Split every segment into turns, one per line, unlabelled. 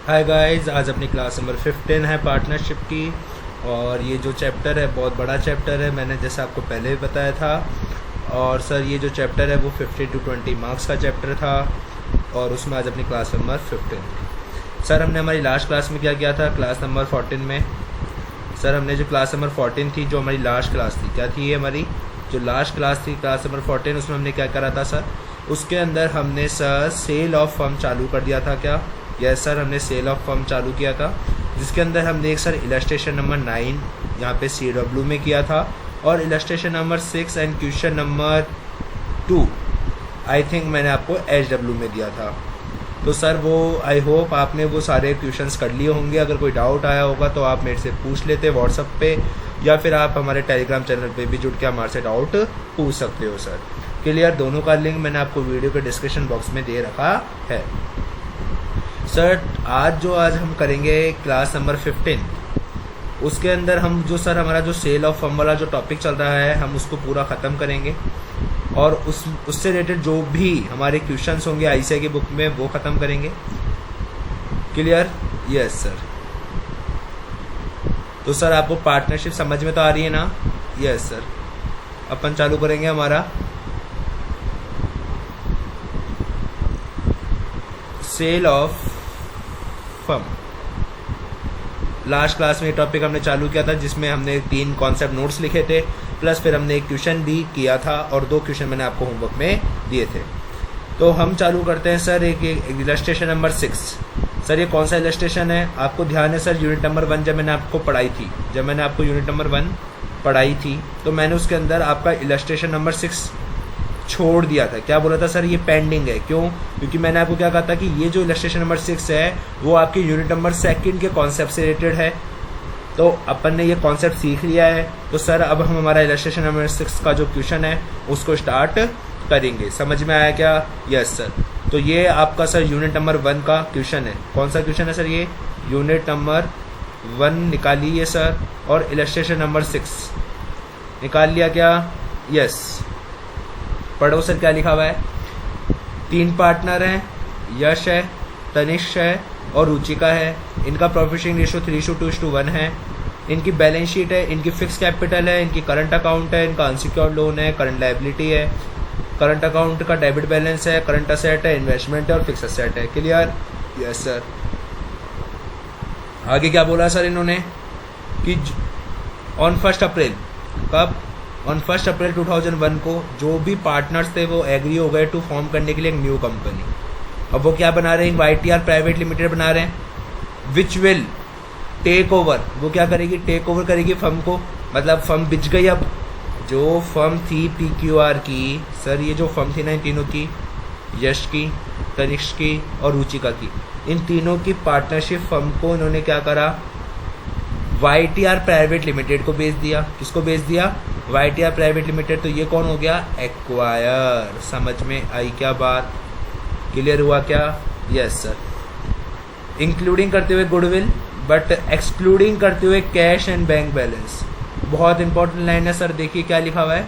Hi guys, आज अपनी class number 15 है पार्टनरशिप की। और ये जो चैप्टर है बहुत बड़ा चैप्टर है, मैंने जैसे आपको पहले भी बताया था। और सर ये जो चैप्टर है वो 15 to 20 मार्क्स का चैप्टर था और उसमें आज अपनी क्लास नंबर 15। सर हमने हमारी लास्ट क्लास में क्या किया था? क्लास नंबर 14 में सर हमने जो क्लास नंबर 14 थी, जो हमारी लास्ट क्लास थी, क्या थी ये हमारी जो लास्ट क्लास थी क्लास नंबर 14, उसमें हमने क्या करा था सर? उसके अंदर हमने सर सेल ऑफ फर्म चालू कर दिया था। क्या? यस सर, हमने सेल ऑफ फर्म चालू किया था, जिसके अंदर हमने एक सर इलस्ट्रेशन नंबर 9 यहाँ पे CW में किया था और illustration number 6 and question number 2 I think मैंने आपको HW में दिया था। तो सर वो आई होप आपने वो सारे क्वेश्चंस कर लिए होंगे। अगर कोई डाउट आया होगा तो आप मेरे से पूछ लेते व्हाट्सएप पे, या फिर आप हमारे टेलीग्राम चैनल पे भी जुड़ के हमारे से डाउट पूछ सकते हो सर। क्लियर? दोनों का लिंक मैंने आपको वीडियो के डिस्क्रिप्शन बॉक्स में दे रखा है। सर आज हम करेंगे क्लास नंबर 15, उसके अंदर हम जो सर हमारा जो सेल ऑफ फर्म वाला जो टॉपिक चल रहा है हम उसको पूरा ख़त्म करेंगे और उससे रिलेटेड जो भी हमारे क्वेश्चंस होंगे ICI की बुक में वो ख़त्म करेंगे। क्लियर? Yes sir. तो सर आपको पार्टनरशिप समझ में तो आ रही है ना? Yes sir. अपन चालू करेंगे हमारा sale of firm. Last class में ये टॉपिक हमने चालू किया था, जिसमें हमने 3 कॉन्सेप्ट नोट्स लिखे थे, प्लस फिर हमने एक क्वेश्चन भी किया था और 2 क्वेश्चन मैंने आपको होमवर्क में दिए थे। तो हम चालू करते हैं सर एक इलस्ट्रेशन नंबर 6। सर ये कौन सा इलस्ट्रेशन है? आपको ध्यान है सर, यूनिट नंबर 1 जब मैंने आपको यूनिट नंबर 1 पढ़ाई थी तो मैंने उसके अंदर आपका इलस्ट्रेशन नंबर 6 छोड़ दिया था। क्या बोला था सर? ये पेंडिंग है। क्यों? क्योंकि मैंने आपको क्या कहा था कि ये जो इलस्ट्रेशन नंबर 6 है वो आपके यूनिट नंबर 2 के कॉन्सेप्ट से रिलेटेड है। तो अपन ने ये कॉन्सेप्ट सीख लिया है, तो सर अब हम हमारा इलस्ट्रेशन नंबर 6 का जो क्वेश्चन है उसको स्टार्ट करेंगे। समझ में आया क्या? Yes sir. तो ये आपका सर यूनिट नंबर 1 का क्वेश्चन है। कौन सा क्वेश्चन है सर? ये यूनिट नंबर 1 निकालिए सर, और इलस्ट्रेशन नंबर 6 निकाल लिया क्या? यस। पढ़ो सर क्या लिखा हुआ है। 3 पार्टनर हैं, यश है, तनिष्क है और रुचिका है। इनका प्रॉफिट शेयरिंग रेशियो 3:2:1 है। इनकी बैलेंस शीट है, इनकी फिक्स कैपिटल है, इनकी करंट अकाउंट है, इनका अनसिक्योर्ड लोन है, करंट लायबिलिटी है, करंट अकाउंट का डेबिट बैलेंस है, करंट असेट है, इन्वेस्टमेंट है और फिक्स असेट है। क्लियर? Yes sir. आगे क्या बोला सर इन्होंने कि ऑन 1 अप्रैल, कब? ऑन 1 अप्रैल 2001 को जो भी पार्टनर्स थे वो एग्री हो गए टू फॉर्म करने के लिए एक न्यू कंपनी। अब वो क्या बना रहे हैं? YTR प्राइवेट लिमिटेड बना रहे हैं, विच विल टेक ओवर। वो क्या करेगी? टेक ओवर करेगी फर्म को। मतलब फर्म बिच गई। अब जो फर्म थी PQR की, सर ये जो फर्म थी ना इन तीनों की, यश की, तनिष्क की और रुचिका की, इन तीनों की पार्टनरशिप फर्म को इन्होंने क्या करा? YTR प्राइवेट लिमिटेड को बेच दिया। किसको बेच दिया? YTR private limited. तो ये कौन हो गया? एक्वायर। समझ में आई क्या बात? क्लियर हुआ क्या? Yes sir. इंक्लूडिंग करते हुए गुडविल बट एक्सक्लूडिंग करते हुए कैश एंड बैंक बैलेंस। बहुत इंपॉर्टेंट लाइन है सर, देखिए क्या लिखा हुआ है।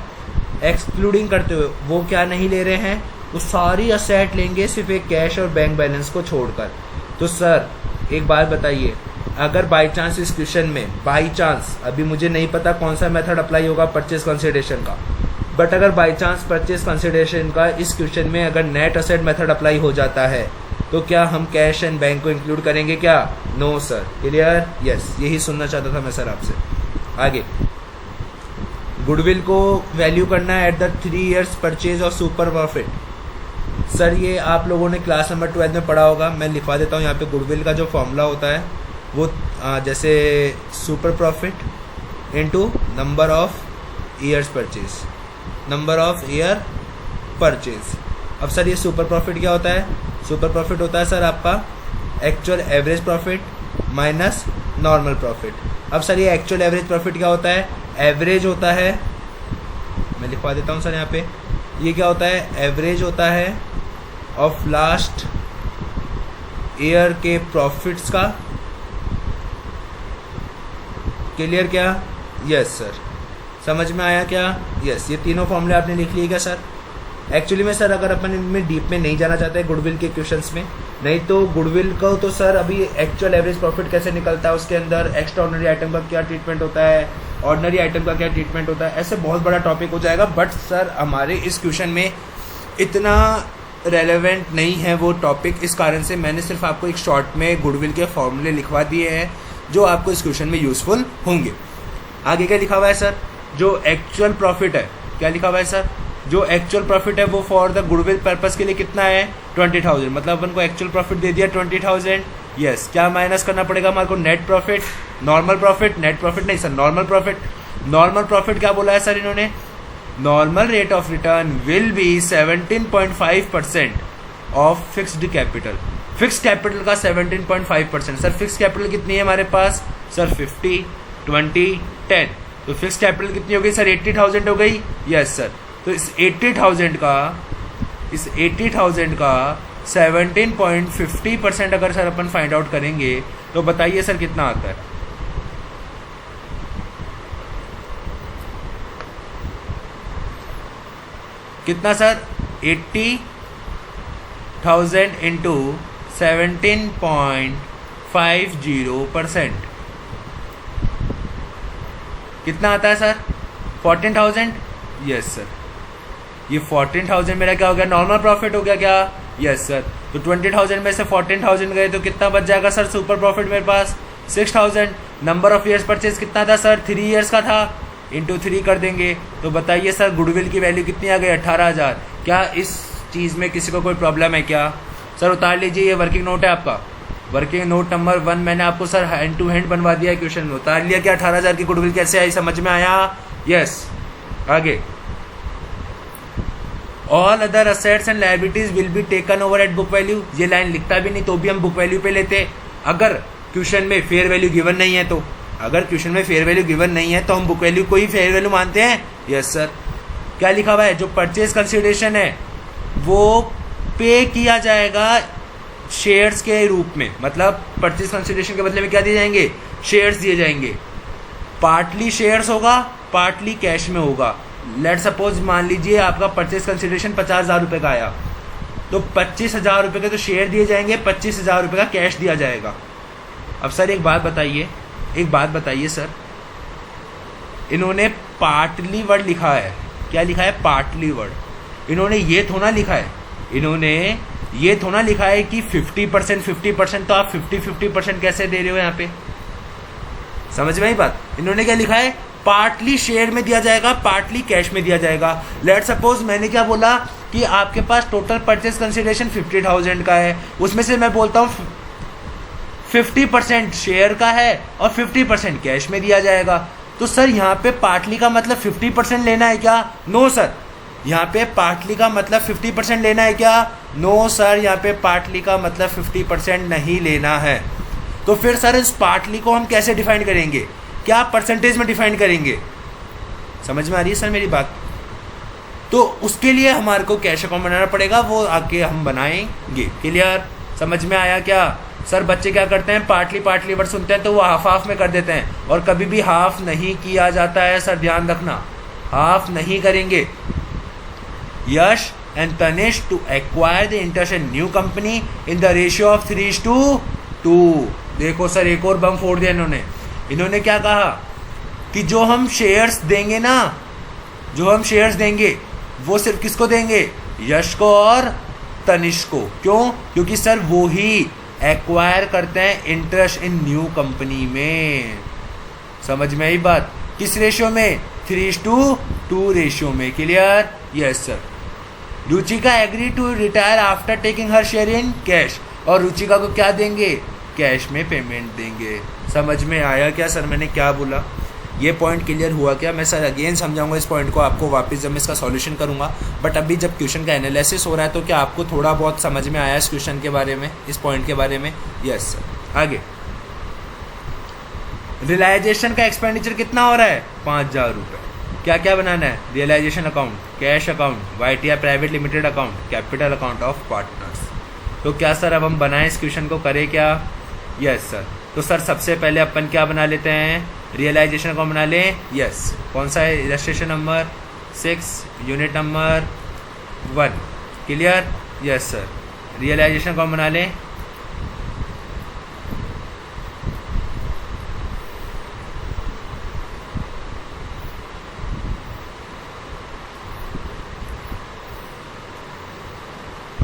एक्सक्लूडिंग करते हुए वो क्या नहीं ले रहे हैं? वो सारी असेट लेंगे सिर्फ एक कैश और बैंक बैलेंस को छोड़कर। तो सर एक बात बताइए, अगर बाई चांस इस क्वेश्चन में बाई चांस, अभी मुझे नहीं पता कौन सा मेथड अप्लाई होगा परचेज कंसिडरेशन का, बट अगर बाई चांस परचेज कंसिडरेशन का इस क्वेश्चन में अगर नेट असेट मेथड अप्लाई हो जाता है तो क्या हम कैश एंड बैंक को इंक्लूड करेंगे क्या? No sir. क्लियर? यस। यही सुनना चाहता था मैं सर आपसे। आगे गुडविल को वैल्यू करना है एट द 3 years परचेज और सुपर प्रॉफिट। सर ये आप लोगों ने क्लास नंबर 12 में पढ़ा होगा, मैं लिखवा देता हूँ यहाँ पे। गुडविल का जो फॉर्मूला होता है वो जैसे super profit into number of years purchase, number of year purchase. अब सर ये सुपर प्रॉफिट क्या होता है? सुपर प्रॉफिट होता है सर आपका actual average profit minus normal profit. अब सर ये एक्चुअल एवरेज प्रॉफिट क्या होता है? एवरेज होता है, मैं लिखवा देता हूँ सर यहाँ पे, ये क्या होता है? एवरेज होता है ऑफ लास्ट ईयर के प्रॉफिट्स का। क्लियर क्या? Yes sir. समझ में आया क्या? यस। ये तीनों फॉर्मूले आपने लिख लिए क्या सर? एक्चुअली में सर अगर अपन इनमें डीप में नहीं जाना चाहते हैं गुडविल के क्वेश्चंस में, नहीं तो गुडविल को तो सर अभी एक्चुअल एवरेज प्रॉफिट कैसे निकलता है, उसके अंदर एक्स्ट्रा ऑर्डिनरी आइटम का क्या ट्रीटमेंट होता है, ऑर्डिनरी आइटम का क्या ट्रीटमेंट होता है, ऐसे बहुत बड़ा टॉपिक हो जाएगा। बट सर हमारे इस क्वेश्चन में इतना रेलेवेंट नहीं है वो टॉपिक, इस कारण से मैंने सिर्फ आपको एक शॉर्ट में गुडविल के फॉर्मूले लिखवा दिए हैं जो आपको इस क्वेश्चन में यूजफुल होंगे। आगे क्या लिखा हुआ है सर, जो एक्चुअल प्रॉफिट है, क्या लिखा हुआ है सर, जो एक्चुअल प्रॉफिट है वो फॉर द गुडविल पर्पस के लिए कितना है 20,000, मतलब अपन को एक्चुअल प्रॉफिट दे दिया 20,000। यस, क्या माइनस करना पड़ेगा हमारे को, net profit, normal profit, net profit नहीं sir, normal profit. Normal profit क्या बोला है सर इन्होंने, normal rate of return will be 17.5% of fixed capital. Fix capital का 17.5%। सर फिक्स कैपिटल कितनी है हमारे पास सर 50, 20, 10, तो फिक्स कैपिटल कितनी हो गई सर 80,000 हो गई। यस सर, तो इस 80,000 का 17.50% अगर सर अपन फाइंड आउट करेंगे तो बताइए सर कितना आता है। कितना सर 80,000 इंटू 17.50%, कितना आता है सर 14,000। यस सर, ये 14,000 मेरा क्या हो गया, नॉर्मल प्रॉफिट हो गया क्या। यस सर, तो 20,000 में से 14,000 गए तो कितना बच जाएगा सर सुपर प्रॉफिट मेरे पास 6,000। नंबर ऑफ ईयर्स परचेज कितना था सर 3 ईयर्स का था, इंटू 3 कर देंगे तो बताइए सर गुडविल की वैल्यू कितनी आ गई 18,000। क्या इस चीज़ में किसी को कोई प्रॉब्लम है क्या सर, उतार लीजिए, ये वर्किंग नोट है आपका, वर्किंग नोट नंबर 1 मैंने आपको सर हैंड टू हैंड बनवा दिया है क्वेश्चन में, उतार लिया क्या 18,000 की गुडविल कैसे आई, समझ में आया। यस, आगे all other assets and liabilities will be taken over at book value. ये लाइन लिखता भी नहीं तो भी हम बुक वैल्यू पे लेते, अगर क्वेश्चन में फेयर वैल्यू गिवन नहीं है तो, अगर क्वेश्चन में फेयर वैल्यू गिवन नहीं है तो हम बुक वैल्यू को ही फेयर वैल्यू मानते हैं। यस सर, क्या लिखा हुआ है, जो परचेज कंसिडरेशन है वो पे किया जाएगा शेयर्स के रूप में, मतलब परचेज कंसिडरेशन के बदले में क्या दिए जाएंगे, शेयर्स दिए जाएंगे। पार्टली शेयर्स होगा, पार्टली कैश में होगा। लेट सपोज मान लीजिए आपका परचेज कंसिडरेशन 50,000 रुपये का आया, तो 25,000 रुपये के तो शेयर दिए जाएंगे, 25,000 रुपये का कैश दिया जाएगा। अब सर एक बात बताइए सर, इन्होंने पार्टली वर्ड लिखा है, क्या लिखा है पार्टली वर्ड, इन्होंने ये थोड़ा लिखा है कि 50%, तो आप 50% कैसे दे रहे हो यहाँ पे, समझ में आई बात। इन्होंने क्या लिखा है, पार्टली शेयर में दिया जाएगा, पार्टली कैश में दिया जाएगा। लेट सपोज मैंने क्या बोला कि आपके पास टोटल परचेज कंसिडरेशन 50,000 का है, उसमें से मैं बोलता हूँ 50% शेयर का है और 50% कैश में दिया जाएगा। तो सर यहाँ पे पार्टली का मतलब 50% लेना है क्या, नो सर। यहाँ पे पार्टली का मतलब 50% लेना है क्या, नो सर, यहाँ पे पार्टली का मतलब 50% नहीं लेना है। तो फिर सर इस पार्टली को हम कैसे डिफाइन करेंगे, क्या परसेंटेज में डिफाइन करेंगे, समझ में आ रही है सर मेरी बात। तो उसके लिए हमारे को कैश अकाउंट बनाना पड़ेगा, वो आके हम बनाएंगे। क्लियर, समझ में आया क्या सर। बच्चे क्या करते हैं, पार्टली वर्ड सुनते हैं तो वो हाफ में कर देते हैं, और कभी भी हाफ नहीं किया जाता है सर, ध्यान रखना, हाफ नहीं करेंगे। Yash and Tanish to acquire the interest in new company in the ratio of 3:2। देखो सर एक और बम फोड़ दिया इन्होंने क्या कहा कि जो हम शेयर्स देंगे ना, जो हम शेयर्स देंगे वो सिर्फ किसको देंगे, यश को और तनिष को। क्यों, क्योंकि सर वो ही एक्वायर करते हैं इंटरेस्ट इन न्यू कंपनी में। समझ में आई बात, किस रेशियो में, 3:2 रेशियो में। Clear, yes sir. Ruchika agree to retire after taking her share in cash, और रुचिका को क्या देंगे, कैश में पेमेंट देंगे। समझ में आया क्या सर मैंने क्या बोला, ये पॉइंट क्लियर हुआ क्या। मैं सर अगेन समझाऊंगा इस पॉइंट को आपको वापस जब मैं इसका सॉल्यूशन करूंगा, बट अभी जब क्वेश्चन का एनालिसिस हो रहा है तो क्या आपको थोड़ा बहुत समझ में आया इस क्वेश्चन के बारे में, इस पॉइंट के बारे में। Yes sir. आगे रियलाइजेशन का एक्सपेंडिचर कितना हो रहा है, 5,000 रुपये। क्या क्या बनाना है, realisation account, cash account, YTR private limited account, capital account of partners. तो क्या सर अब हम बनाएं इस क्वेश्चन को, करें क्या। Yes sir. तो सर सबसे पहले अपन क्या बना लेते हैं, रियलाइजेशन अकाउंट बना लें। यस, कौन सा है, registration number 6, unit number one. Clear? Yes sir. Realisation कौन बना लें?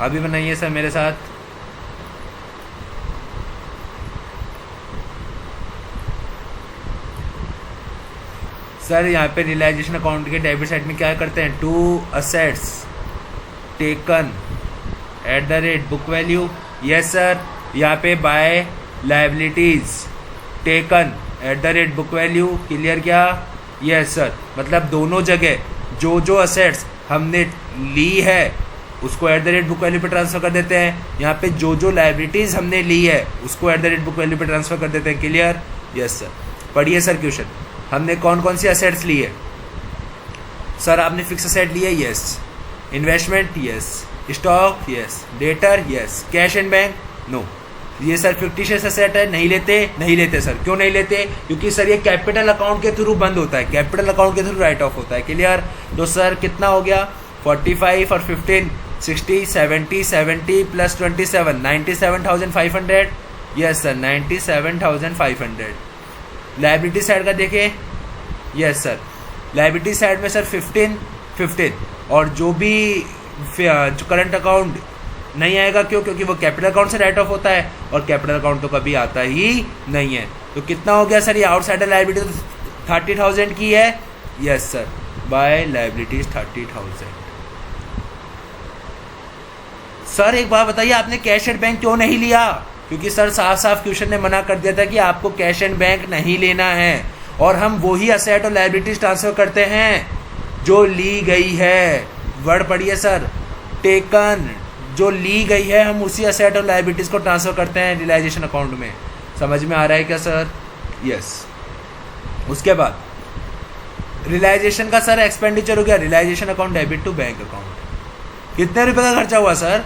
अभी बनाइए सर मेरे साथ। सर यहाँ पे रियलाइजेशन अकाउंट के डेबिट साइड में क्या करते हैं? To assets taken at the rate book value. Yes sir. यहाँ पे by liabilities taken at the rate book value. Clear क्या? Yes sir. मतलब दोनों जगह जो जो असेट्स हमने ली है उसको eight the rate book value पे ट्रांसफर कर देते हैं। यहाँ पे जो जो लाइबिलिटीज हमने ली है उसको eight the rate book value पे ट्रांसफर कर देते हैं। क्लियर? Yes sir. पढ़िए सर क्वेश्चन। हमने कौन कौन सी असेट्स ली है? सर आपने फिक्स असेट ली है। Yes. Investment? Yes. Stock? Yes. Debtor? Yes. Cash and bank? No. ये सर फिक्टिशियस असेट है, नहीं लेते। नहीं लेते सर। क्यों नहीं लेते? क्योंकि सर ये कैपिटल अकाउंट के थ्रू बंद होता है, कैपिटल अकाउंट के थ्रू राइट ऑफ होता है। क्लियर? तो सर कितना हो गया? 45 और 15 60 70 70 plus 27 97,500। Yes sir 97,500। Liability side का देखें। Yes sir. लाइबिलिटी साइड में सर 15 और जो भी जो करंट अकाउंट नहीं आएगा। क्यों? क्योंकि वो कैपिटल अकाउंट से राइट ऑफ होता है और कैपिटल अकाउंट तो कभी आता ही नहीं है। तो कितना हो गया सर? ये आउटसाइडर लाइबिलिटी 30,000 की है। Yes sir. By liabilities 30,000। Sir एक बात बताइए, आपने कैश एंड बैंक क्यों नहीं लिया? क्योंकि सर साफ साफ क्वेश्चन ने मना कर दिया था कि आपको कैश एंड बैंक नहीं लेना है और हम वही असेट और लाइबिलिटीज ट्रांसफर करते हैं जो ली गई है। वर्ड पढ़िए सर। टेकन, जो ली गई है हम उसी असेट और लाइबिलिटीज को ट्रांसफर करते हैं रियलाइजेशन अकाउंट में। समझ में आ रहा है क्या सर? यस। उसके बाद रियलाइजेशन का सर एक्सपेंडिचर हो गया। Realisation account debit to bank account. कितने रुपए का खर्चा हुआ सर?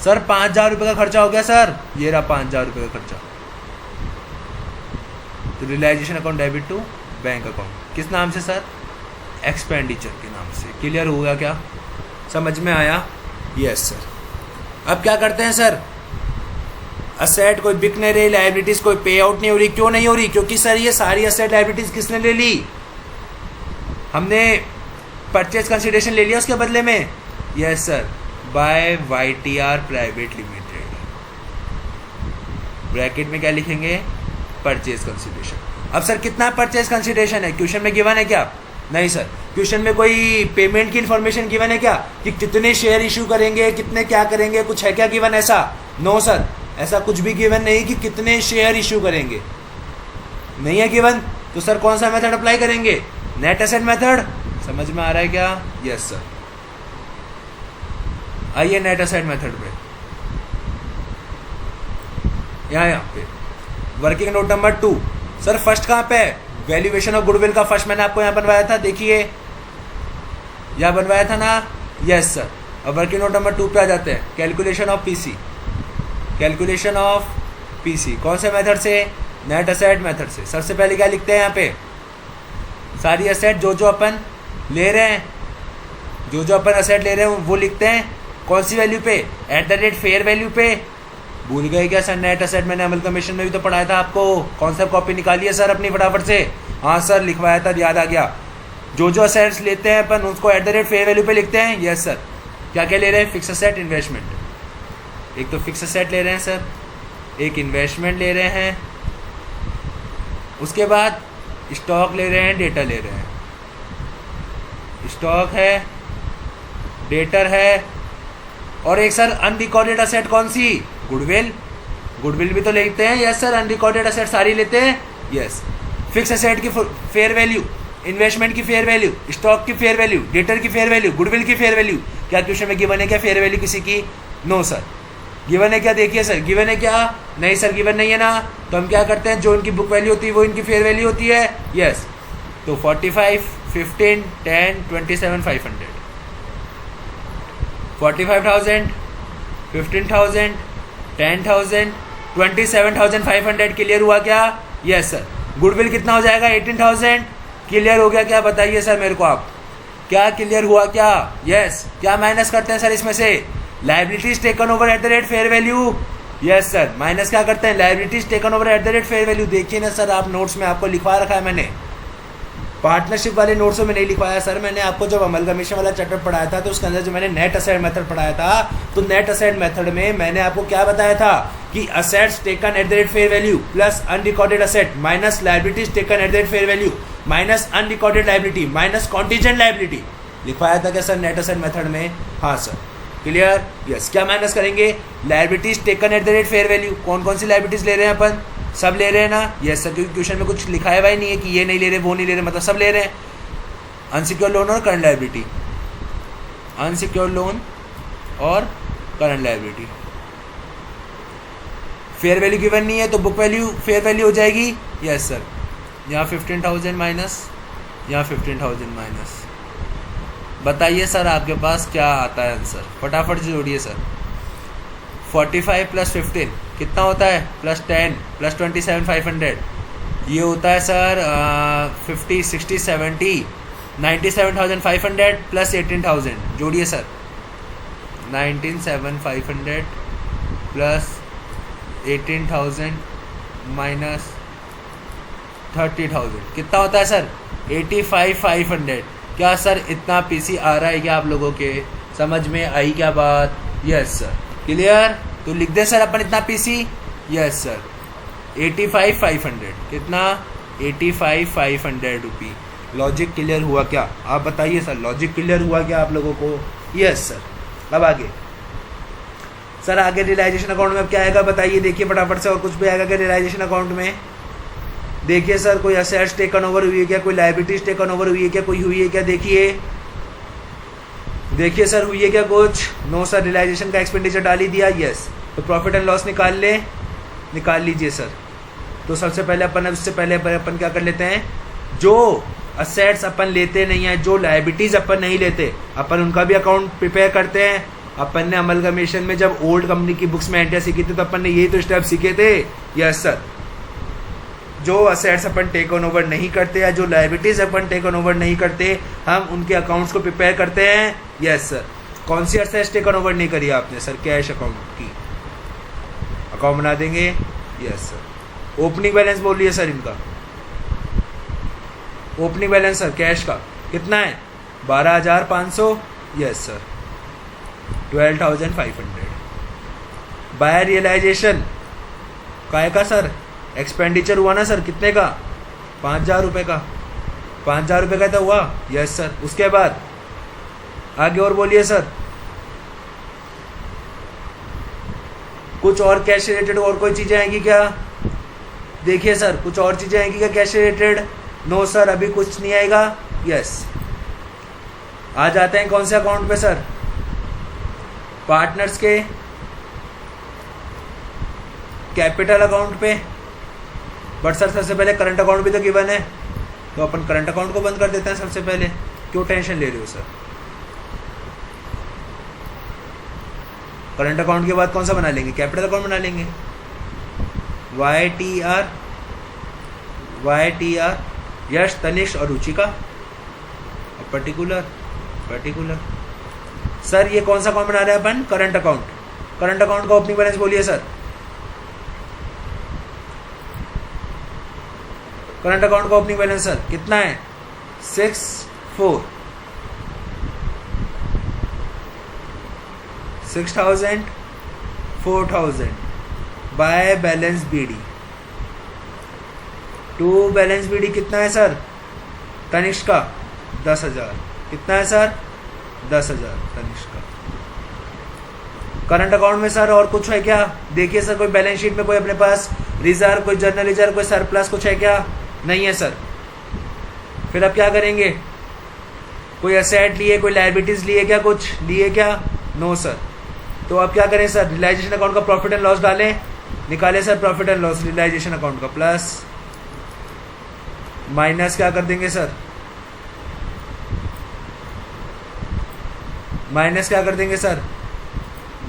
सर 5,000 रुपये का खर्चा हो गया सर। ये रहा 5,000 रुपये का खर्चा। तो realisation account debit to bank account किस नाम से सर? एक्सपेंडिचर के नाम से। क्लियर हो गया क्या? समझ में आया? Yes sir. अब क्या करते हैं सर? असेट कोई बिक नहीं रही, लाइबिलिटीज कोई पे आउट नहीं हो रही। क्यों नहीं हो रही? क्योंकि सर ये सारी असेट लाइबिलिटीज किसने ले ली? हमने परचेज कंसिडरेशन ले लिया उसके बदले में। Yes sir. By YTR private limited. Bracket में क्या लिखेंगे? Purchase consideration. अब सर कितना परचेज कंसिडरेशन है? क्वेश्चन में गिवन है क्या? नहीं सर। क्वेश्चन में कोई पेमेंट की इंफॉर्मेशन गिवन है क्या कि कितने शेयर इशू करेंगे, कितने क्या करेंगे? कुछ है क्या गिवन ऐसा? No sir. ऐसा कुछ भी गिवन नहीं कि कितने शेयर इशू करेंगे, नहीं है गिवन। तो सर कौन सा मेथड अप्लाई करेंगे? Net asset method. समझ में आ रहा है क्या? Yes sir. आइए नेट एसेट मेथड पे। यहाँ पे working note number 2। Sir first कहाँ पे है? वैल्यूएशन ऑफ गुडविल का फर्स्ट मैंने आपको यहाँ बनवाया था, देखिए यहाँ बनवाया था ना। Yes sir. अब वर्किंग नोट नंबर 2 पे आ जाते हैं। Calculation of PC. Calculation of PC कौन से मेथड से? नेट एसेट मेथड से। सबसे पहले क्या लिखते हैं यहाँ पे? सारी असेट जो जो अपन ले रहे हैं, जो जो अपन असेट ले रहे हैं वो लिखते हैं। कौन सी वैल्यू पे? Eight the rate fair value पे। भूल गए क्या सर? नेट एसेट मैंने अमल कमीशन में भी तो पढ़ाया था आपको। कॉन्सेप्ट कॉपी निकालिए सर अपनी फटाफट से। हाँ सर लिखवाया था, याद आ गया। जो जो असेट्स लेते हैं अपन उसको eight the rate fair value पे लिखते हैं। Yes sir. क्या क्या ले रहे हैं? Fix asset, investment. एक तो फिक्स असेट ले रहे हैं सर, एक इन्वेस्टमेंट ले रहे हैं, उसके बाद स्टॉक ले रहे हैं, डेटा ले रहे हैं। स्टॉक है, डेटर है, और एक सर अनरिकॉर्डेड असेट कौन सी? गुडविल। गुडविल भी तो लेते हैं। Yes sir. अनरिकॉर्डेड असेट सारी लेते हैं। यस। फिक्स असेट की फेयर वैल्यू, इन्वेस्टमेंट की फेयर वैल्यू, स्टॉक की फेयर वैल्यू, डेटर की फेयर वैल्यू, गुडविल की फेयर वैल्यू। क्या क्वेश्चन में गिवन है क्या फेयर वैल्यू किसी की? No sir. गिवन है क्या? देखिए सर गिवन है क्या? नहीं सर गिवन नहीं है ना। तो हम क्या करते हैं? जो इनकी बुक वैल्यू होती है वो इनकी फेयर वैल्यू होती है। यस। तो 45 15 10 27 500। 45,000 15,000 10,000 27,500। क्लियर हुआ क्या? Yes sir. गुडविल कितना हो जाएगा? 18,000। क्लियर हो गया क्या? बताइए सर मेरे को आप। क्या क्लियर हुआ क्या? यस क्या माइनस करते हैं सर इसमें से? Liabilities taken over eight the rate fair value. Yes sir, minus क्या करते हैं? Liabilities taken over eight the rate fair value. देखिए ना सर, आप नोट्स में आपको लिखवा रखा है मैंने, पार्टनरशिप वाले नोट्सों में नहीं लिखवाया सर। मैंने आपको जब अमलगमेशन वाला चैप्टर पढ़ाया था तो उसके अंदर जो मैंने नेट असेट मेथड पढ़ाया था, तो नेट असेट मेथड में मैंने आपको क्या बताया था कि assets taken at the rate fair value plus unrecorded asset minus liabilities taken at the rate fair value minus unrecorded liability minus contingent liability लिखवाया था क्या सर नेट असेट मेथड में? हाँ सर, क्लियर? यस, क्या minus करेंगे? Liabilities taken at the rate fair value. कौन कौन सी liabilities ले रहे हैं अपन? सब ले रहे हैं ना? यस सर, क्योंकि क्वेश्चन में कुछ लिखाया हुआ ही नहीं है कि ये नहीं ले रहे वो नहीं ले रहे, मतलब सब ले रहे हैं। अनसिक्योर्ड लोन और करंट लाइबिलिटी, अनसिक्योर्ड लोन और current liability. Fair value given नहीं है तो बुक वैल्यू फेयर वैल्यू हो जाएगी। यस सर, यहाँ 15,000 माइनस, यहाँ 15,000 माइनस। बताइए सर आपके पास क्या आता है आंसर? फटाफट से जोड़िए सर। 45 प्लस 15 कितना होता है? प्लस 10 प्लस 27,500 ये होता है सर 50 60 70 97,500 प्लस 18,000। जोड़िए सर, 19,700 प्लस 18,000 माइनस 30,000 कितना होता है सर? 85,500। क्या सर इतना पीसी आ रहा है क्या आप लोगों के? समझ में आई क्या बात? Yes sir, clear? तो लिख दे सर अपन इतना पीसी। यस सर, 85,500 कितना? 85,500 रुपी। लॉजिक क्लियर हुआ क्या? आप बताइए सर, लॉजिक क्लियर हुआ क्या आप लोगों को? Yes sir. अब आगे सर, आगे रियलाइजेशन अकाउंट में अब क्या आएगा बताइए, देखिए फटाफट से। और कुछ भी आएगा क्या रियलाइजेशन अकाउंट में? देखिए सर, कोई असेट्स टेकन ओवर हुई है क्या? कोई लायबिलिटीज टेकन ओवर हुई है क्या? कोई हुई है क्या? देखिए देखिए सर, हुई है क्या कुछ? नो सर, रियलाइजेशन का एक्सपेंडिचर डाल ही दिया। यस, तो प्रॉफिट एंड लॉस निकाल ले, निकाल लीजिए सर। तो सबसे पहले अपन, इससे पहले अपन क्या कर लेते हैं, जो असेट्स अपन लेते नहीं है, जो लायबिलिटीज अपन नहीं लेते, अपन उनका भी अकाउंट प्रिपेयर करते हैं। अपन ने अमलगमेशन में जब ओल्ड कंपनी की बुक्स में एंट्री सीखी थी तो अपन ने यही तो स्टेप सीखे थे। यस सर, जो असेट्स अपन टेक ऑन ओवर नहीं करते या जो लायबिलिटीज अपन टेक ऑन ओवर नहीं करते, हम उनके अकाउंट्स को प्रिपेयर करते हैं। यस सर, कौन सी असेट्स टेक ऑन ओवर नहीं करी आपने? सर कैश अकाउंट की अकाउंट बना देंगे। यस सर, ओपनिंग बैलेंस बोलिए सर इनका। ओपनिंग बैलेंस सर कैश का कितना है? 12,500। Yes sir, 12,500। बाय रियलाइजेशन काय का सर? एक्सपेंडिचर हुआ ना सर, कितने का? 5,000 रुपये का। 5,000 रुपये का तो हुआ। यस सर, उसके बाद आगे और बोलिए सर। कुछ और कैश रिलेटेड और कोई चीजें आएंगी क्या? देखिए सर, कुछ और चीजें आएंगी क्या कैश रिलेटेड? नो सर, अभी कुछ नहीं आएगा। यस, आ जाते हैं कौन से अकाउंट पे सर? पार्टनर्स के कैपिटल अकाउंट पे। बट सर सबसे पहले करंट अकाउंट भी तो गिवन है, तो अपन करंट अकाउंट को बंद कर देते हैं सबसे पहले। क्यों टेंशन ले रहे हो सर? करंट अकाउंट के बाद कौन सा बना लेंगे? कैपिटल अकाउंट बना लेंगे। वाई टी आर यश, तनिष्क और रुचिका। पर्टिकुलर सर, ये कौन सा अकाउंट बना रहे हैं अपन? Current account. करंट अकाउंट का ओपनिंग बैलेंस बोलिए सर। करंट अकाउंट का ओपनिंग बैलेंस सर कितना है? 6,000 4,000 by balance BD. To balance BD कितना है सर? तनिष्क का 10,000। कितना है सर? 10,000 तनिष्क का। करंट अकाउंट में सर और कुछ है क्या? देखिए सर, कोई बैलेंस शीट में कोई अपने पास रिजर्व, कोई जर्नल रिजर्व, कोई सरप्लस कुछ है क्या? नहीं है सर। फिर अब क्या करेंगे? कोई असेट लिए, कोई लायबिलिटीज लिए क्या? कुछ लिए क्या? No sir. तो अब क्या करें सर? रियलाइजेशन अकाउंट का प्रॉफिट एंड लॉस डालें, निकालें sir profit and loss realisation account का। प्लस माइनस क्या कर देंगे सर? माइनस क्या कर देंगे सर?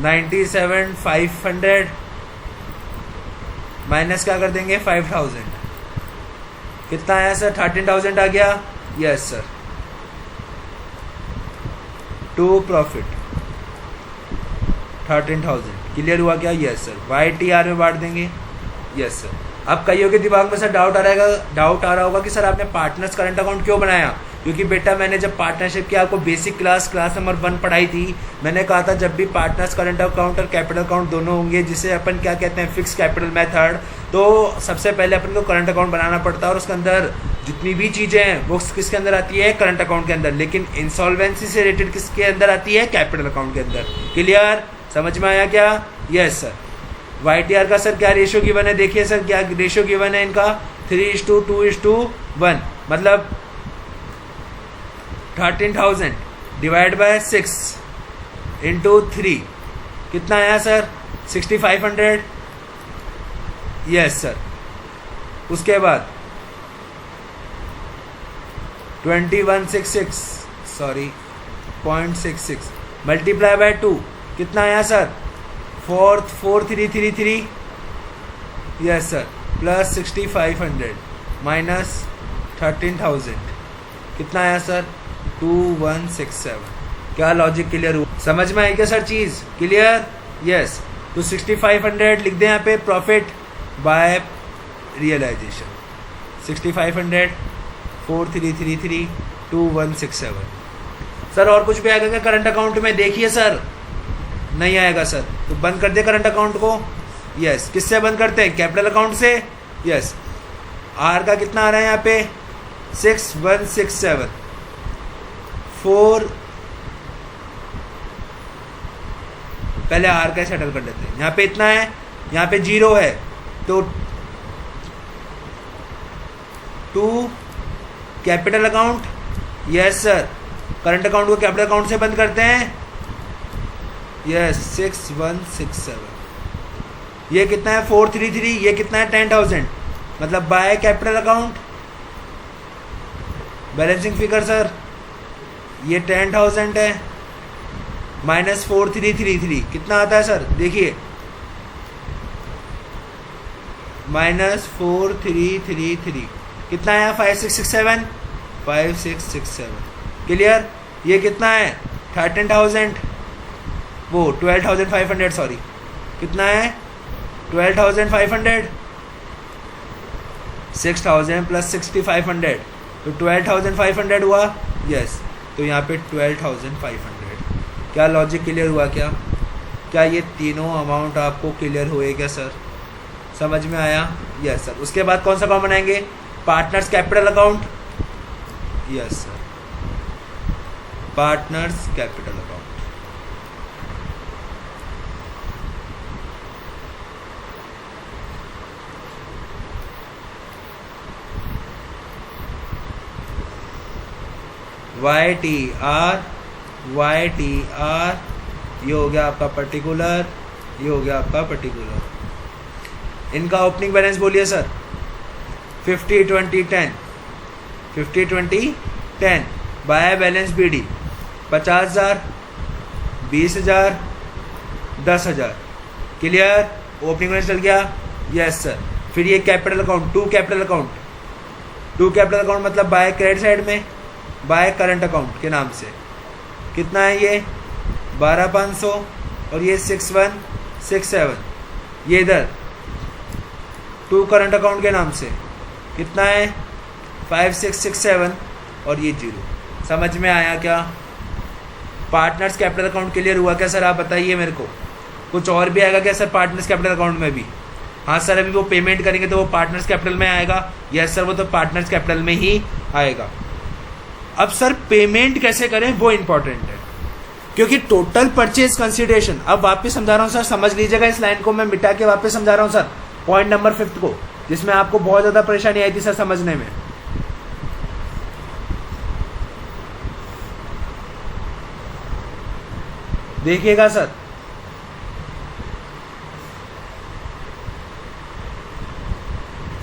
97,500 माइनस क्या कर देंगे? 5,000। कितना आया सर? 13,000 आ गया। Yes sir. To profit 13,000। Clear हुआ क्या? Yes sir. YTR में बांट देंगे। Yes sir. अब कईयों के दिमाग में सर डाउट आ रहा होगा कि सर आपने पार्टनर्स करंट अकाउंट क्यों बनाया? क्योंकि बेटा मैंने जब पार्टनरशिप की आपको बेसिक क्लास नंबर 1 पढ़ाई थी, मैंने कहा था जब भी पार्टनर्स करंट अकाउंट और कैपिटल अकाउंट दोनों होंगे, जिसे अपन क्या कहते हैं फिक्स कैपिटल मेथड, तो सबसे पहले अपन को करंट अकाउंट बनाना पड़ता है और उसके अंदर जितनी भी चीज़ें हैं वो किसके अंदर आती है? करंट अकाउंट के अंदर। लेकिन इंसॉल्वेंसी से रिलेटेड किसके अंदर आती है? कैपिटल अकाउंट के अंदर। क्लियर? समझ में आया क्या? Yes sir. YTR का सर क्या रेशियो गिवन है? देखिए सर क्या रेशियो गिवन है इनका, 3:2:1। मतलब 13,000 डिवाइड बाय 6 इंटू 3 कितना आया सर? 6,500। Yes sir. उसके बाद 0.66 मल्टीप्लाई बाय 2 कितना आया sir? 4,333। Yes sir. Plus 6,500 minus 13,000 कितना आया सर? 2,167। क्या लॉजिक क्लियर हुआ? समझ में आई क्या सर चीज? क्लियर? यस। तो 6,500 लिख दें यहाँ पे प्रॉफिट बाय रियलाइजेशन। 6,500 4,333 2,167। सर और कुछ भी आएगा क्या करंट अकाउंट में? देखिए सर नहीं आएगा सर, तो बंद कर दे करंट अकाउंट को। यस। किससे बंद करते हैं? कैपिटल अकाउंट से। यस। आर का कितना आ रहा है यहाँ पे? 6,167 4। पहले आर का सेटल कर लेते हैं। यहाँ पे इतना है, यहाँ पे 0 है, तो 2 capital account. Yes sir. Current account को कैपिटल अकाउंट से बंद करते हैं। यस। 6,167। ये कितना है? 433। ये कितना है? 10,000। मतलब by capital account balancing figure sir ये 10,000 है माइनस 4,333 कितना आता है सर? देखिए माइनस 4,333 कितना आया? 5,667 5,667। क्लियर? ये कितना है? 13,000 वो 12,500 सॉरी कितना है? 12,500 6,000 प्लस 6,500 तो 12,500 हुआ। यस। तो यहाँ पे 12,500। क्या लॉजिक क्लियर हुआ क्या? क्या ये तीनों अमाउंट आपको क्लियर हुए क्या सर? समझ में आया? Yes sir. उसके बाद कौन सा अकाउंट बनाएंगे? Partners capital account. Yes sir. Partners capital account. YTR ये हो गया आपका पर्टिकुलर, ये हो गया आपका पर्टिकुलर। इनका ओपनिंग बैलेंस बोलिए sir. 50-20-10 50-20-10 by balance BD 50,000 20,000 10,000। Clear? Opening balance चल गया। Yes sir. फिर ये कैपिटल अकाउंट 2 कैपिटल अकाउंट मतलब बाय क्रेडिट साइड में बाय करंट अकाउंट के नाम से कितना है? ये 12,500 और ये 6,167। ये इधर 2 करंट अकाउंट के नाम से कितना है? 5,667 और ये 0। समझ में आया क्या? पार्टनर्स कैपिटल अकाउंट क्लियर हुआ क्या सर? आप बताइए मेरे को। कुछ और भी आएगा क्या सर पार्टनर्स कैपिटल अकाउंट में भी? हाँ सर। अभी वो पेमेंट करेंगे तो वो पार्टनर्स कैपिटल में आएगा। Yes sir. वो तो पार्टनर्स कैपिटल में ही आएगा। अब सर पेमेंट कैसे करें वो इंपॉर्टेंट है, क्योंकि टोटल परचेज कंसिडरेशन, अब वापस समझा रहा हूँ सर, समझ लीजिएगा इस लाइन को, मैं मिटा के वापस समझा रहा हूँ सर पॉइंट नंबर 5 को, जिसमें आपको बहुत ज्यादा परेशानी आई थी सर समझने में। देखिएगा सर,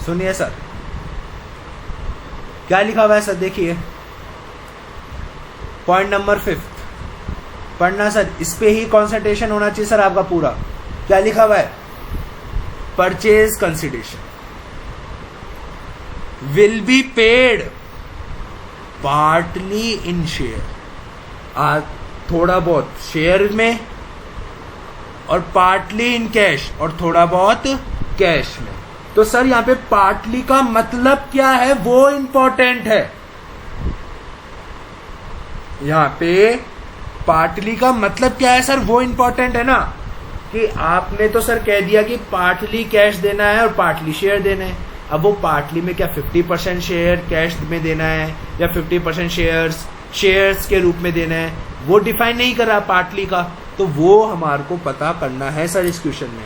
सुनिए सर क्या लिखा हुआ है सर। देखिए पॉइंट नंबर 5 पढ़ना सर, इस पे ही कंसंट्रेशन होना चाहिए सर आपका पूरा। क्या लिखा हुआ है? Purchase consideration will be paid partly in share. थोड़ा बहुत शेयर में और पार्टली इन कैश और थोड़ा बहुत कैश में। तो सर यहाँ पे पार्टली का मतलब क्या है वो इंपॉर्टेंट है। यहाँ पे पार्टली का मतलब क्या है सर वो इंपॉर्टेंट है ना, कि आपने तो सर कह दिया कि पार्टली कैश देना है और पार्टली शेयर देना है। अब वो पार्टली में क्या 50% शेयर कैश में देना है या 50% शेयर्स के रूप में देना है, वो डिफाइन नहीं करा पार्टली का। तो वो हमारे को पता करना है सर इस क्वेश्चन में।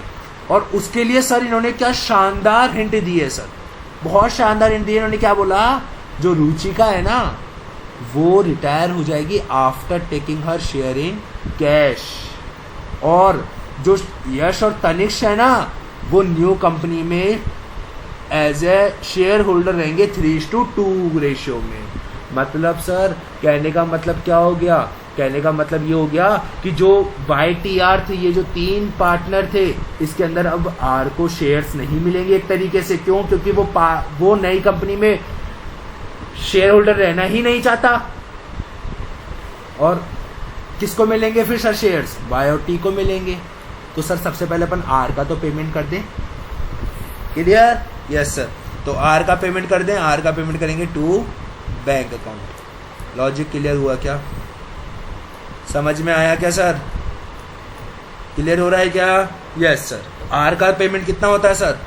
और उसके लिए सर इन्होंने क्या शानदार हिंट दी है सर, बहुत शानदार हिंट दी है। इन्होंने क्या बोला, जो रुचिका है ना वो रिटायर हो जाएगी after taking her share in cash, और जो यश और तनिष्क है ना वो न्यू कंपनी में एज ए शेयर होल्डर रहेंगे 3:2 रेशियो में। मतलब सर कहने का मतलब क्या हो गया, कहने का मतलब ये हो गया कि जो YTR थे, ये जो 3 पार्टनर थे, इसके अंदर अब R को शेयर्स नहीं मिलेंगे एक तरीके से। क्यों? क्योंकि वो नई कंपनी में शेयर होल्डर रहना ही नहीं चाहता। और किसको मिलेंगे फिर सर शेयर्स? Y और T को मिलेंगे। तो सर सबसे पहले अपन R का तो पेमेंट कर दें। क्लियर? Yes sir. तो R का पेमेंट कर दें। R का पेमेंट करेंगे to bank account. Logic clear हुआ क्या? समझ में आया क्या सर? क्लियर हो रहा है क्या? Yes sir. R का पेमेंट कितना होता है सर?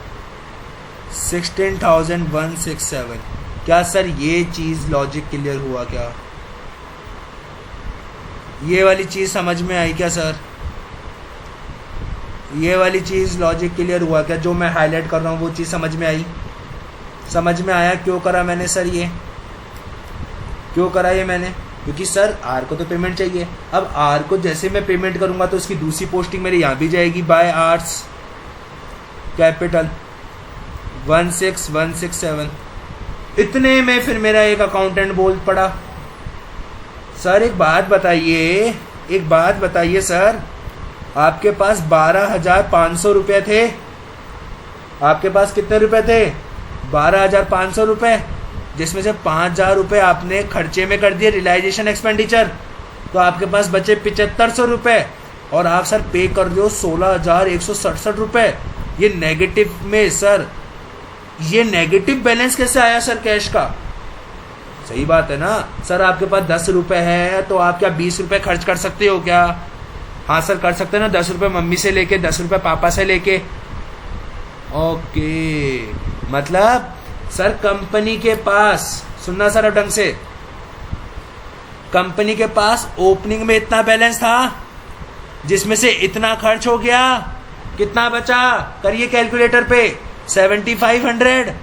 16,167। क्या सर ये चीज लॉजिक क्लियर हुआ क्या? ये वाली चीज समझ में आई क्या सर? ये वाली चीज लॉजिक क्लियर हुआ क्या? जो मैं हाईलाइट कर रहा हूँ वो चीज समझ में आई? समझ में आया क्यों करा मैंने सर ये? क्यों करा ये मैंने? क्योंकि सर R को तो पेमेंट चाहिए। अब R को जैसे मैं पेमेंट करूंगा तो उसकी दूसरी पोस्टिंग मेरे यहाँ भी जाएगी बाय आर्ट्स कैपिटल 16167। इतने में फिर मेरा एक अकाउंटेंट बोल पड़ा, सर एक बात बताइए सर, आपके पास 12,500 रुपये थे। आपके पास कितने रुपए थे? 12,500 रुपये, जिसमें से 5,000 रुपये आपने खर्चे में कर दिए रियलाइजेशन एक्सपेंडिचर। तो आपके पास बचे 7,500 रुपये और आप सर पे कर रहे हो 16,167 रुपये। ये नेगेटिव में सर, ये नेगेटिव बैलेंस कैसे आया सर कैश का? सही बात है ना सर। आपके पास 10 रुपये है तो आप क्या 20 रुपये खर्च कर सकते हो क्या? हाँ सर कर सकते हैं ना। 10 रुपये मम्मी से लेके 10 रुपये पापा से लेके। ओके, मतलब सर कंपनी के पास, सुनना सर अब ढंग से, कंपनी के पास ओपनिंग में इतना बैलेंस था जिसमें से इतना खर्च हो गया। कितना बचा? करिए कैलकुलेटर पे। 7,500।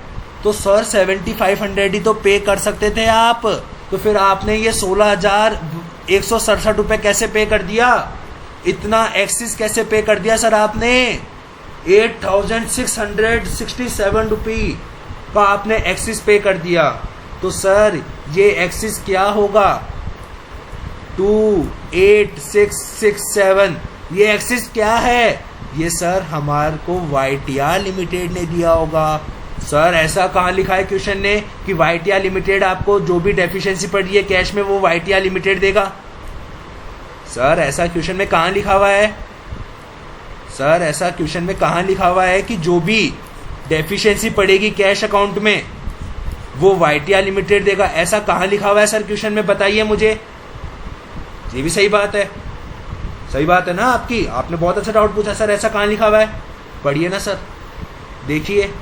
तो सर 7,500 ही तो पे कर सकते थे आप। तो फिर आपने ये 16,167 रुपये कैसे पे कर दिया? इतना एक्सिस कैसे पे कर दिया सर आपने? 8,667 रुपये का आपने एक्सिस पे कर दिया। तो सर ये एक्सिस क्या होगा? 2,8,667। ये एक्सिस क्या है? ये सर हमारे को YTR लिमिटेड ने दिया होगा। सर ऐसा कहाँ लिखा है क्वेश्चन ने कि YTR लिमिटेड आपको जो भी डेफिशिएंसी पड़ी है कैश में वो YTR लिमिटेड देगा? सर ऐसा क्वेश्चन में कहाँ लिखा हुआ है? सर ऐसा क्वेश्चन में कहाँ लिखा हुआ है कि जो भी डेफिशिएंसी पड़ेगी कैश अकाउंट में वो YTR लिमिटेड देगा? ऐसा कहाँ लिखा हुआ है सर क्वेश्चन में? बताइए मुझे। ये भी सही बात है, सही बात है ना आपकी। आपने बहुत अच्छा डाउट पूछा, सर ऐसा कहाँ लिखा हुआ है? पढ़िए ना सर, देखिए।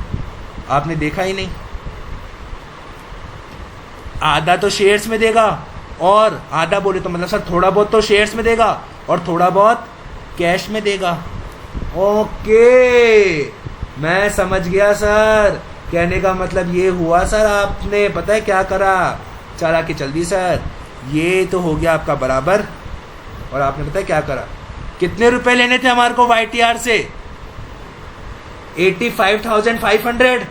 आपने देखा ही नहीं। आधा तो शेयर्स में देगा और आधा बोले तो मतलब सर थोड़ा बहुत तो शेयर्स में देगा और थोड़ा बहुत कैश में देगा। ओके, मैं समझ गया सर। कहने का मतलब ये हुआ सर, आपने पता है क्या करा? चला के चल दी सर। ये तो हो गया आपका बराबर। और आपने पता है क्या करा? कितने रुपए लेने थे हमारे को YTR से? 85,500।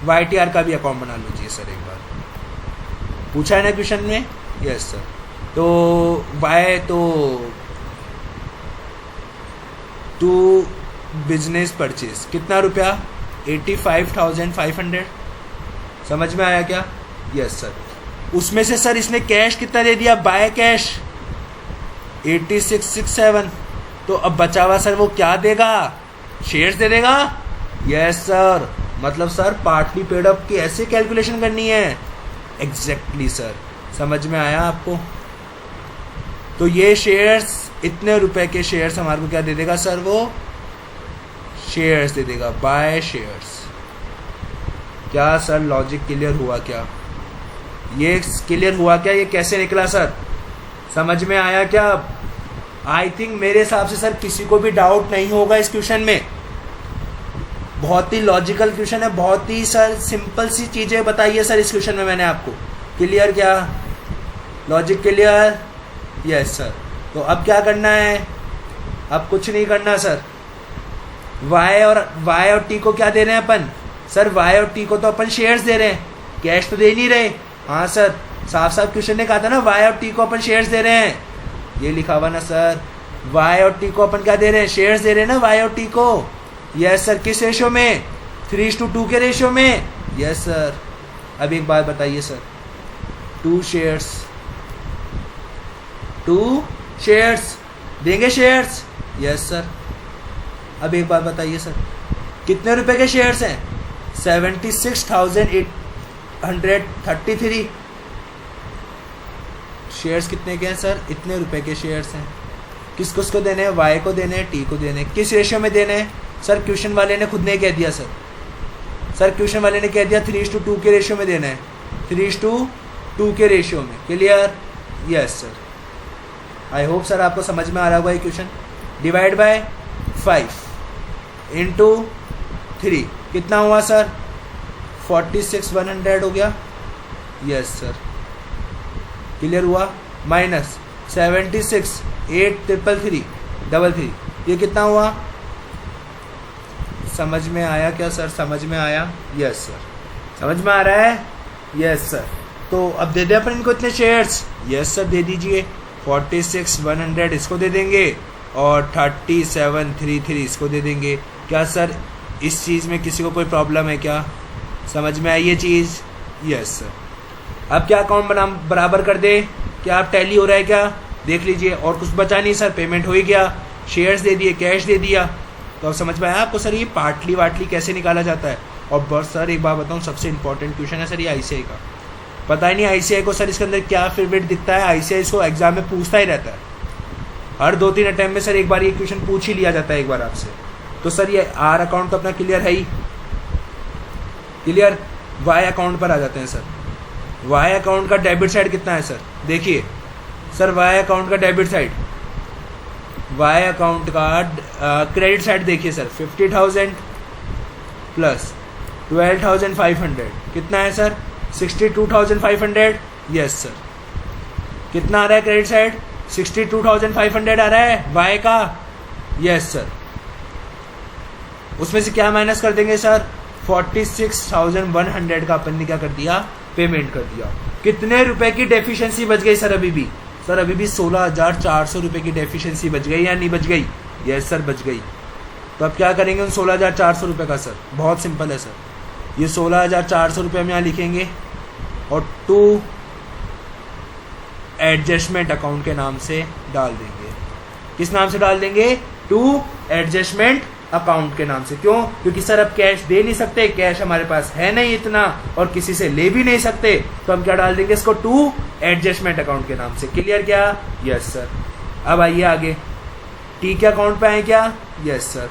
YTR का भी अकाउंट बना लीजिए सर एक बार। पूछा है ना क्वेश्चन में? Yes sir. तो बाय टू बिजनेस परचेज कितना रुपया? 85,500। समझ में आया क्या? Yes sir. उसमें से सर इसने कैश कितना दे दिया? By cash 8667। तो अब बचा हुआ सर वो क्या देगा, शेयर्स दे देगा। यस सर, मतलब सर पार्टली पेड अप की ऐसे कैलकुलेशन करनी है। एग्जैक्टली सर, समझ में आया आपको। तो ये शेयर्स, इतने रुपए के शेयर्स हमारे को क्या दे देगा सर, वो शेयर्स दे देगा, बाय शेयर्स। क्या सर लॉजिक क्लियर हुआ क्या, ये क्लियर हुआ क्या, ये कैसे निकला सर, समझ में आया क्या। आई थिंक मेरे हिसाब से सर किसी को भी डाउट नहीं होगा इस क्वेश्चन में। बहुत ही लॉजिकल क्वेश्चन है, बहुत ही सर सिंपल सी चीजें बताई है सर इस क्वेश्चन में मैंने आपको। क्लियर क्या, लॉजिक क्लियर। Yes sir. तो अब क्या करना है, अब कुछ नहीं करना सर। वाई और टी को क्या दे रहे हैं अपन सर, वाई और टी को तो अपन शेयर्स दे रहे हैं, कैश तो दे नहीं रहे। हाँ सर, साफ साफ क्वेश्चन ने कहा था ना, वाई और टी को अपन शेयर्स दे रहे हैं, ये लिखा हुआ ना सर। वाई और टी को अपन क्या दे रहे हैं, शेयर्स दे रहे हैं ना वाई और टी को। यस सर, किस रेशियो में, 3:2 के रेशियो में। Yes sir. अब एक बात बताइए सर, 2 शेयर्स देंगे शेयर्स। Yes sir. अब एक बात बताइए सर, कितने रुपए के शेयर्स हैं, 76,833 शेयर्स कितने के हैं सर, इतने रुपए के शेयर्स हैं। किसको उसको देने हैं, वाई को देने हैं, टी को देने हैं। किस रेशियो में देने हैं सर, क्वेश्चन वाले ने खुद नहीं कह दिया सर क्वेश्चन वाले ने कह दिया 3:2 के रेशियो में देना है, 3:2 के रेशियो में। Clear. Yes sir. I hope sir आपको समझ में आ रहा होगा ये क्वेश्चन। डिवाइड बाय 5 इंटू 3 कितना हुआ सर, 46,100 हो गया। यस सर, क्लियर हुआ। माइनस 76,833 ये कितना हुआ, समझ में आया क्या सर, समझ में आया। यस सर, समझ में आ रहा है। Yes sir. तो अब दे दे अपन इनको इतने शेयर्स। यस सर, दे दीजिए। 46,100 इसको दे देंगे और 3733 इसको दे देंगे। क्या सर इस चीज़ में किसी को कोई प्रॉब्लम है क्या, समझ में आई ये चीज़। Yes sir. अब क्या अकाउंट बराबर कर दे, क्या आप टैली हो रहा है क्या, देख लीजिए। और कुछ बचा नहीं सर, पेमेंट हो ही गया, शेयर्स दे दिए, कैश दे दिया। तो अब समझ में आया आपको सर ये पार्टली वाटली कैसे निकाला जाता है। और बस सर एक बात बताऊँ, सबसे इंपॉर्टेंट क्वेश्चन है सर ये ICI का। पता ही नहीं ICI को सर इसके अंदर क्या फेवरेट दिखता है, ICI इसको एग्जाम में पूछता ही रहता है। हर 2-3 अटैम्प्ट में सर एक बार ये क्वेश्चन पूछ ही लिया जाता है एक बार आपसे। तो सर ये R अकाउंट तो अपना क्लियर है ही। क्लियर। Y अकाउंट पर आ जाते हैं सर। Y अकाउंट का डेबिट साइड कितना है सर, देखिए सर Y अकाउंट का डेबिट साइड, Y अकाउंट का क्रेडिट साइड देखिए सर, 50,000 प्लस 12,500 कितना है सर, 62,500। Yes sir. कितना आ रहा है क्रेडिट साइड, 62,500 आ रहा है Y का। Yes sir. उसमें से क्या माइनस कर देंगे सर, 46,100 का अपन ने क्या कर दिया, पेमेंट कर दिया। कितने रुपए की डेफिशिएंसी बच गई सर, अभी भी सर, अभी भी 16,400 रुपए की डेफिशिएंसी बच गई या नहीं बच गई। यस सर, बच गई। तो अब क्या करेंगे उन 16,400 रुपए का सर, बहुत सिंपल है सर। ये 16,400 रुपये हम यहाँ लिखेंगे और 2 एडजस्टमेंट अकाउंट के नाम से डाल देंगे। किस नाम से डाल देंगे, 2 एडजस्टमेंट अकाउंट के नाम से। क्यों, क्योंकि सर अब कैश दे नहीं सकते, कैश हमारे पास है नहीं इतना और किसी से ले भी नहीं सकते, तो हम क्या डाल देंगे इसको, 2 एडजस्टमेंट अकाउंट के नाम से। क्लियर क्या। Yes sir. अब आइए आगे, टी के अकाउंट पे आए क्या। Yes sir.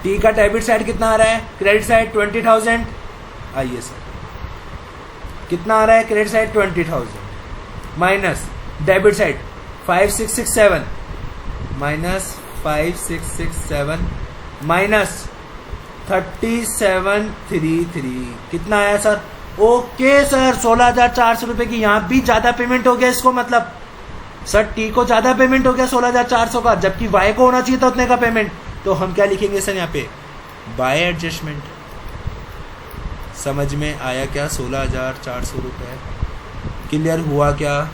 टी का डेबिट साइड कितना आ रहा है, क्रेडिट साइड 20,000। आइए सर, कितना आ रहा है credit side, 20,000 minus debit side 5,667 minus 5,667 minus 3733 कितना आया सर। ओके सर, 16,400 रुपए की यहाँ भी ज्यादा पेमेंट हो गया इसको, मतलब सर टी को ज्यादा पेमेंट हो गया 16,400 का, जबकि वाई को होना चाहिए था उतने का पेमेंट। तो हम क्या लिखेंगे सर यहाँ पे, बाय एडजस्टमेंट। समझ में आया क्या, 16,400 रुपये। क्लियर हुआ क्या,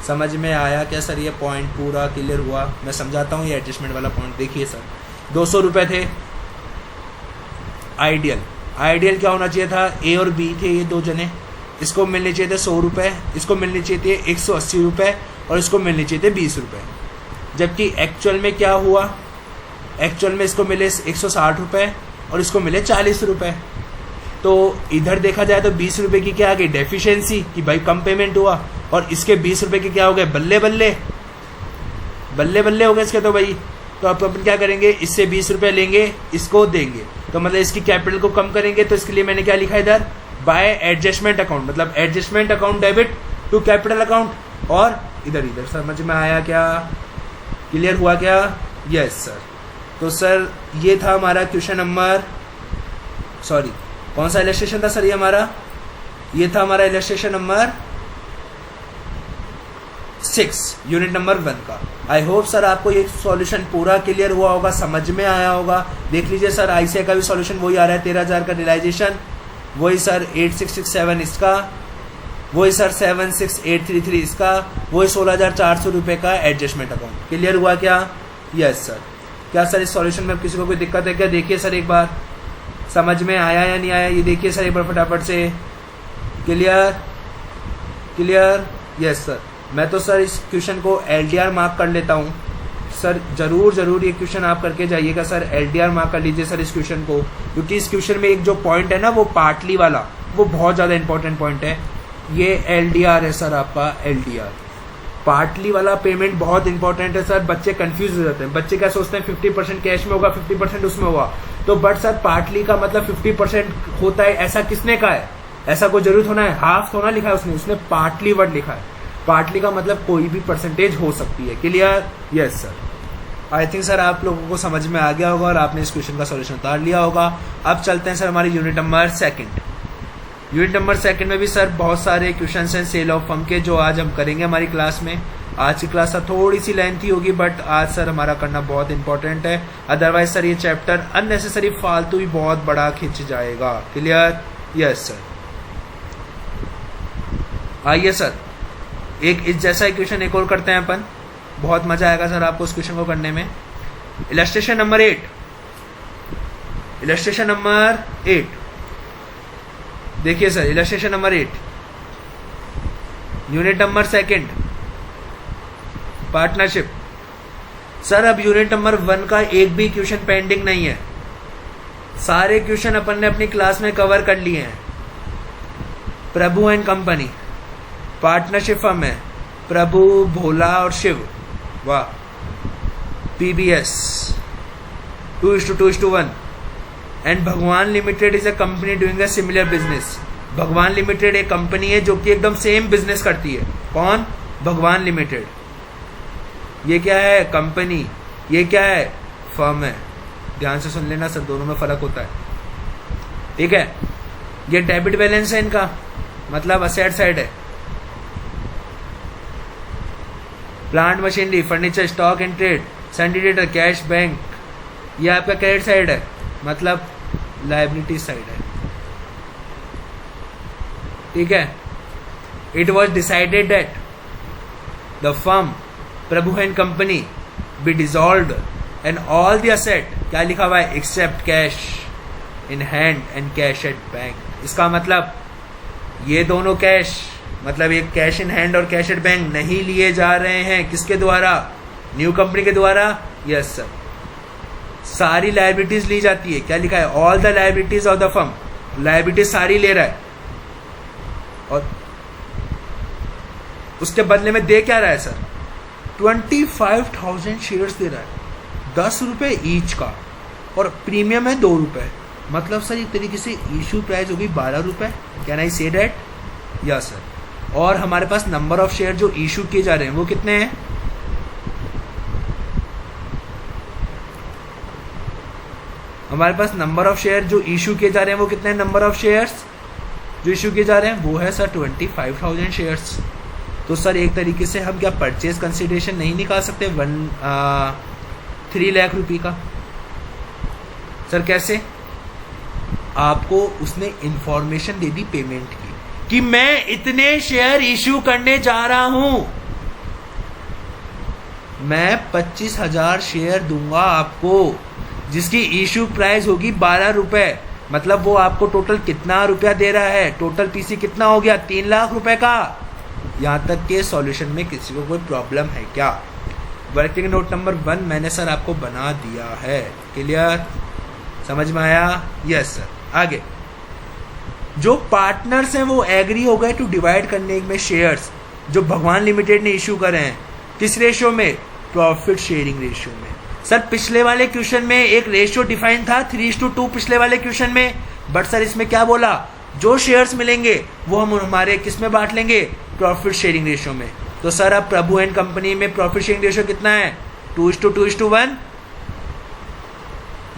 समझ में आया क्या सर, ये पॉइंट पूरा क्लियर हुआ। मैं समझाता हूँ ये एडजस्टमेंट वाला पॉइंट। देखिए सर, 200 रुपये थे आइडियल क्या होना चाहिए था, ए और बी थे ये 2 जने, इसको मिलने चाहिए थे 100 रुपये, इसको मिलने चाहिए थे 180 रुपये और इसको मिलने चाहिए थे 20 रुपये। जबकि एक्चुअल में क्या हुआ, एक्चुअल में इसको मिले 160 रुपये और इसको मिले 40 रुपये। तो इधर देखा जाए तो 20 रुपये की क्या आ गई, डेफिशिएंसी, कि भाई कम पेमेंट हुआ, और इसके 20 रुपये के क्या हो गए, बल्ले बल्ले बल्ले बल्ले हो गए इसके। तो भाई तो अब अपन क्या करेंगे, इससे 20 रुपये लेंगे, इसको देंगे, तो मतलब इसकी कैपिटल को कम करेंगे। तो इसके लिए मैंने क्या लिखा इधर, बाय एडजस्टमेंट अकाउंट, मतलब adjustment account debit to capital account. और इधर इधर समझ में आया क्या, क्लियर हुआ क्या? Yes sir. तो सर ये था हमारा क्वेश्चन नंबर, सॉरी कौन सा इलस्ट्रेशन था सर ये हमारा, ये था हमारा इलस्ट्रेशन नंबर 6 यूनिट नंबर 1 का। आई होप सर आपको ये सॉल्यूशन पूरा क्लियर हुआ होगा, समझ में आया होगा। देख लीजिए सर आईसीआई का भी सॉल्यूशन वही आ रहा है, 13,000 का रियलाइजेशन, वही सर 8667 इसका, वही सर 76833 इसका, वही 16,400 रुपये का एडजस्टमेंट अकाउंट। क्लियर हुआ क्या? Yes sir. क्या सर इस सॉल्यूशन में किसी को कोई दिक्कत है क्या? देखिए सर एक बार समझ में आया या नहीं आया, ये देखिए सर एक बार फटाफट से। Clear clear? Yes sir. मैं तो सर इस क्वेश्चन को LDR मार्क कर लेता हूँ सर, जरूर ये क्वेश्चन आप करके जाइएगा सर, LDR मार्क कर लीजिए सर इस क्वेश्चन को, क्योंकि इस क्वेश्चन में एक जो पॉइंट है ना वो पार्टली वाला, वो बहुत ज़्यादा इंपॉर्टेंट पॉइंट है। ये LDR है सर आपका, LDR पार्टली वाला पेमेंट बहुत इंपॉर्टेंट है सर। बच्चे कंफ्यूज हो जाते हैं, बच्चे क्या सोचते हैं 50% कैश में होगा, 50% उसमें होगा। तो बट सर पार्टली का मतलब 50% होता है, ऐसा किसने कहा है? ऐसा कोई जरूरत होना है? हाफ थोड़ा लिखा है उसने पार्टली वर्ड लिखा है। पार्टली का मतलब कोई भी परसेंटेज हो सकती है। Clear? Yes sir. I think sir आप लोगों को समझ में आ गया होगा और आपने इस क्वेश्चन का सॉल्यूशन उतार लिया होगा। अब चलते हैं सर हमारी यूनिट नंबर 2। यूनिट नंबर 2 में भी सर बहुत सारे क्वेश्चन हैं सेल ऑफ फर्म के, जो आज हम करेंगे हमारी क्लास में। आज की क्लास सर थोड़ी सी लेंथी होगी, बट आज सर हमारा करना बहुत इंपॉर्टेंट है, अदरवाइज सर ये चैप्टर अननेसेसरी फालतू ही बहुत बड़ा खिंच जाएगा। क्लियर? Yes sir. आइए सर एक इस जैसा क्वेश्चन एक और करते हैं अपन, बहुत मजा आएगा सर आपको इस क्वेश्चन को करने में। इलस्ट्रेशन नंबर 8, इलस्ट्रेशन नंबर 8 देखिए sir, illustration number 8 unit number 2 partnership. Sir अब यूनिट नंबर 1 का एक भी क्वेश्चन पेंडिंग नहीं है, सारे क्वेश्चन अपन ने अपनी क्लास में कवर कर लिए हैं। प्रभु एंड कंपनी पार्टनरशिप फर्म है, प्रभु, भोला और शिव, वाह। PBS 2:2:1 एंड भगवान limited is a company doing a similar business. भगवान लिमिटेड एक कंपनी है जो कि एकदम सेम बिजनेस करती है। कौन? भगवान लिमिटेड। ये क्या है? कंपनी। ये क्या है? फर्म है। ध्यान से सुन लेना सर, दोनों में फर्क होता है, ठीक है। ये डेबिट बैलेंस है इनका, मतलब असेट साइड है। Plant machinery, furniture, stock and trade, सिंडिकेटर, कैश, बैंक, ये आपका क्रेडिट साइड है, मतलब लायबिलिटी साइड है, ठीक है। It was decided that the firm Prabhu and company be dissolved and all the asset, क्या लिखा हुआ है, except cash in hand and cash at bank. इसका मतलब ये दोनों कैश, मतलब एक कैश इन हैंड और कैश एट बैंक नहीं लिए जा रहे हैं। किसके द्वारा? न्यू कंपनी के द्वारा। Yes sir. सारी लायबिलिटीज ली जाती है, क्या लिखा है, all the liabilities of the firm, liabilities सारी ले रहा है, और उसके बदले में दे क्या रहा है सर, 25,000 शेयर्स दे रहा है, 10 रुपए ईच का, और प्रीमियम है 2 रुपए। मतलब सर एक तरीके से इशू प्राइस होगी 12 रुपए। Can I say that? Yes sir. और हमारे पास नंबर ऑफ शेयर जो इशू किए जा रहे हैं वो कितने हैं? हमारे पास नंबर ऑफ शेयर जो इशू किए जा रहे हैं वो कितने हैं? नंबर ऑफ शेयर्स जो इशू किए जा रहे हैं वो है सर 25,000 शेयर्स। तो सर एक तरीके से हम क्या परचेज कंसिडरेशन नहीं निकाल सकते 3 लाख रुपए का? सर कैसे? आपको उसने इंफॉर्मेशन दे दी पेमेंट की कि मैं इतने शेयर इश्यू करने जा रहा हूं, मैं 25,000 शेयर दूंगा आपको, जिसकी इश्यू प्राइस होगी 12 रुपए। मतलब वो आपको टोटल कितना रुपया दे रहा है, टोटल पीसी कितना हो गया, 3 लाख रुपए का। यहाँ तक के सॉल्यूशन में किसी को कोई प्रॉब्लम है क्या? वर्किंग नोट नंबर 1 मैंने सर आपको बना दिया है। क्लियर, समझ में आया? Yes sir. आगे जो पार्टनर्स हैं वो एग्री हो गए टू डिवाइड करने में शेयर्स जो भगवान लिमिटेड ने इशू करे हैं, किस रेशियो में? प्रॉफिट शेयरिंग रेशियो में। सर पिछले वाले क्वेश्चन में एक रेशियो डिफाइन था 3:2 पिछले वाले क्वेश्चन में, बट सर इसमें क्या बोला, जो शेयर्स मिलेंगे वो हम हमारे किस में बांट लेंगे? प्रॉफिट शेयरिंग रेशियो में। तो सर अब प्रभु एंड कंपनी में प्रॉफिट शेयरिंग रेशियो कितना है? 2:2:1।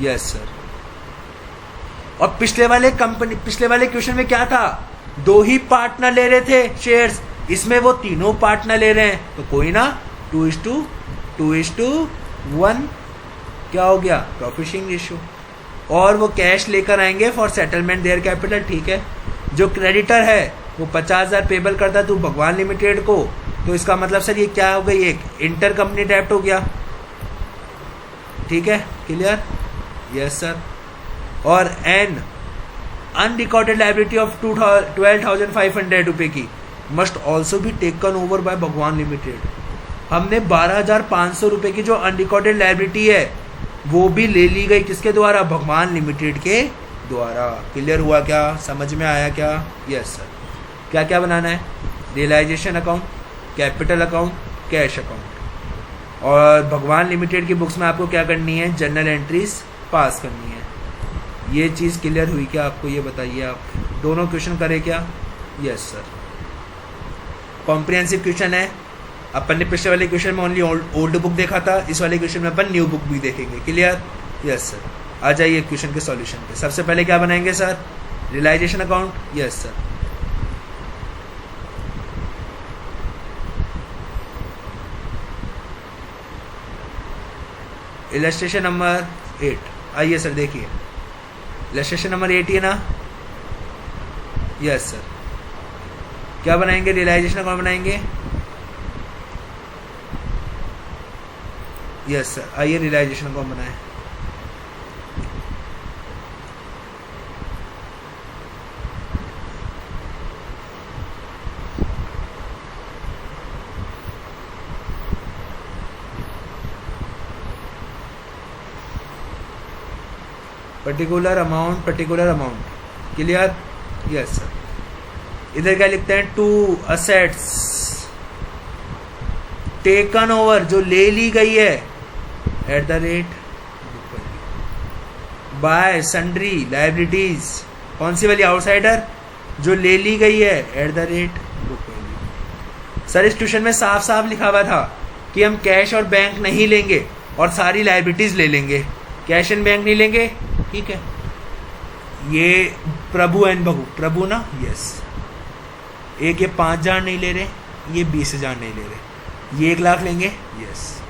Yes sir. और पिछले वाले क्वेश्चन में क्या था, 2 ही पार्टनर ले रहे थे शेयर्स, इसमें वो तीनों पार्टनर ले रहे हैं, तो कोई ना 2:1 क्या हो गया? Profit sharing ratio. और वो कैश लेकर आएंगे फॉर सेटलमेंट देयर कैपिटल। ठीक है, जो क्रेडिटर है वो 50,000 पेबल करता है तो भगवान लिमिटेड को, तो इसका मतलब सर ये क्या हो गई, एक इंटर कंपनी डेब्ट हो गया। ठीक है, क्लियर? Yes sir. और एन अनरिकॉर्डेड लाइबिलिटी ऑफ 12,500 रुपए की must also be taken over by भगवान लिमिटेड। हमने 12,500 रुपए की जो अनरिकॉर्डेड लाइबिलिटी है वो भी ले ली गई, किसके द्वारा? भगवान लिमिटेड के द्वारा। क्लियर हुआ क्या? समझ में आया क्या? Yes sir. क्या क्या बनाना है? Realisation account, capital account, cash account. और भगवान लिमिटेड की बुक्स में आपको क्या करनी है? जर्नल एंट्रीज पास करनी है। ये चीज़ क्लियर हुई क्या आपको? ये बताइए आप। दोनों क्वेश्चन करे क्या? Yes sir. कॉम्प्रिहेंसिव क्वेश्चन है। अपन ने पिछले वाले क्वेश्चन में ओनली ओल्ड बुक देखा था, इस वाले क्वेश्चन में अपन न्यू बुक भी देखेंगे। क्लियर? Yes sir. आ जाइए क्वेश्चन के सॉल्यूशन पे। सबसे पहले क्या बनाएंगे sir? Realisation account. Yes sir. Illustration number 8। आइए सर देखिए, इलस्ट्रेशन नंबर 8 है ना? Yes sir. क्या बनाएंगे? रियलाइजेशन अकाउंट बनाएंगे। Yes sir. आइए रियलाइजेशन अकाउंट बनाएं। Particular amount. Clear? Yes sir. इधर क्या लिखते हैं? 2 असेट्स टेकन ओवर, जो ले ली गई है eight the rate by sundry liabilities. कौन सी वाली? आउटसाइडर, जो ले ली गई है eight the rate book value. Sir इस ट्यूशन में साफ साफ लिखा हुआ था कि हम कैश और बैंक नहीं लेंगे और सारी लाइबिलिटीज ले लेंगे, कैश एंड बैंक नहीं लेंगे। ठीक है, ये प्रभु एंड बहू, प्रभु ना? यस। एक ये 5,000 नहीं ले रहे, ये 20,000 नहीं ले रहे, ये 1 लाख लेंगे। यस।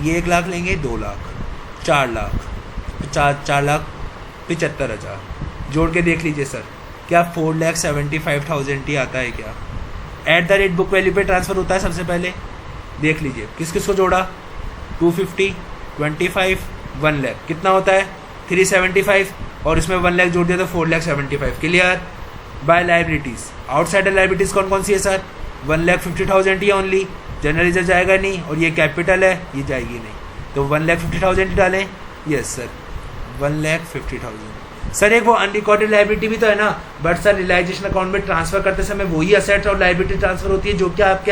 ये 1 लाख लेंगे, 2 लाख, 4 लाख, 4,75,000 जोड़ के देख लीजिए सर, क्या 4,75,000 ही आता है क्या? Eight the rate book value पे ट्रांसफर होता है। सबसे पहले देख लीजिए किस किस को जोड़ा, 250, 25, 1 लाख, कितना होता है? 375, और इसमें 1 लाख जोड़ दिया तो 4,75,000। Clear? By liabilities, outsider liabilities कौन कौन सी है सर? 1,50,000 ही ओनली, जनरल रिजर्व जाएगा नहीं, और ये कैपिटल है, ये जाएगी नहीं, तो 1,50,000 डालें। Yes sir, 1,50,000। सर एक वो अनरिकॉर्डेड लाइबिलिटी भी तो है ना, बट सर रियलाइजेशन अकाउंट में ट्रांसफर करते समय वही असेट्स और लाइबिलिटी ट्रांसफर होती है जो कि आपके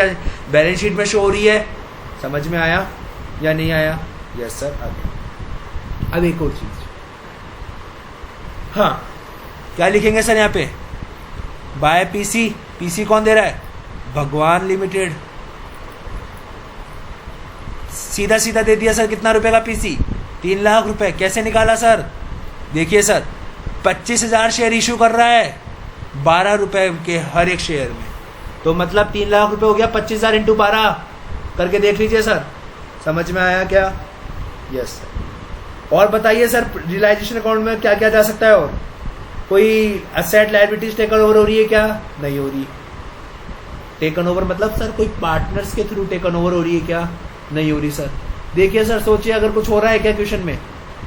बैलेंस शीट में शो हो रही है। समझ में आया या नहीं आया? Yes sir. अब एक और चीज, हाँ क्या लिखेंगे सर यहाँ पे? Bye PC. पीसी कौन दे रहा है? भगवान लिमिटेड। सीधा सीधा दे दिया सर। कितना रुपए का पीसी? 3 लाख रुपए। कैसे निकाला सर? देखिए सर, 25,000 शेयर इशू कर रहा है 12 रुपए के हर एक शेयर में, तो मतलब 3 लाख रुपए हो गया। 25,000 इंटू 12 करके देख लीजिए सर। समझ में आया क्या? Yes sir. और बताइए सर, रियलाइजेशन अकाउंट में क्या क्या जा सकता है? और कोई असेट लायबिलिटीज टेकन ओवर हो रही है क्या? नहीं हो रही। टेकन ओवर मतलब सर कोई पार्टनर्स के थ्रू टेकन ओवर हो रही है क्या? नहीं हो रही सर। देखिए सर, सोचिए अगर कुछ हो रहा है क्या क्वेश्चन में?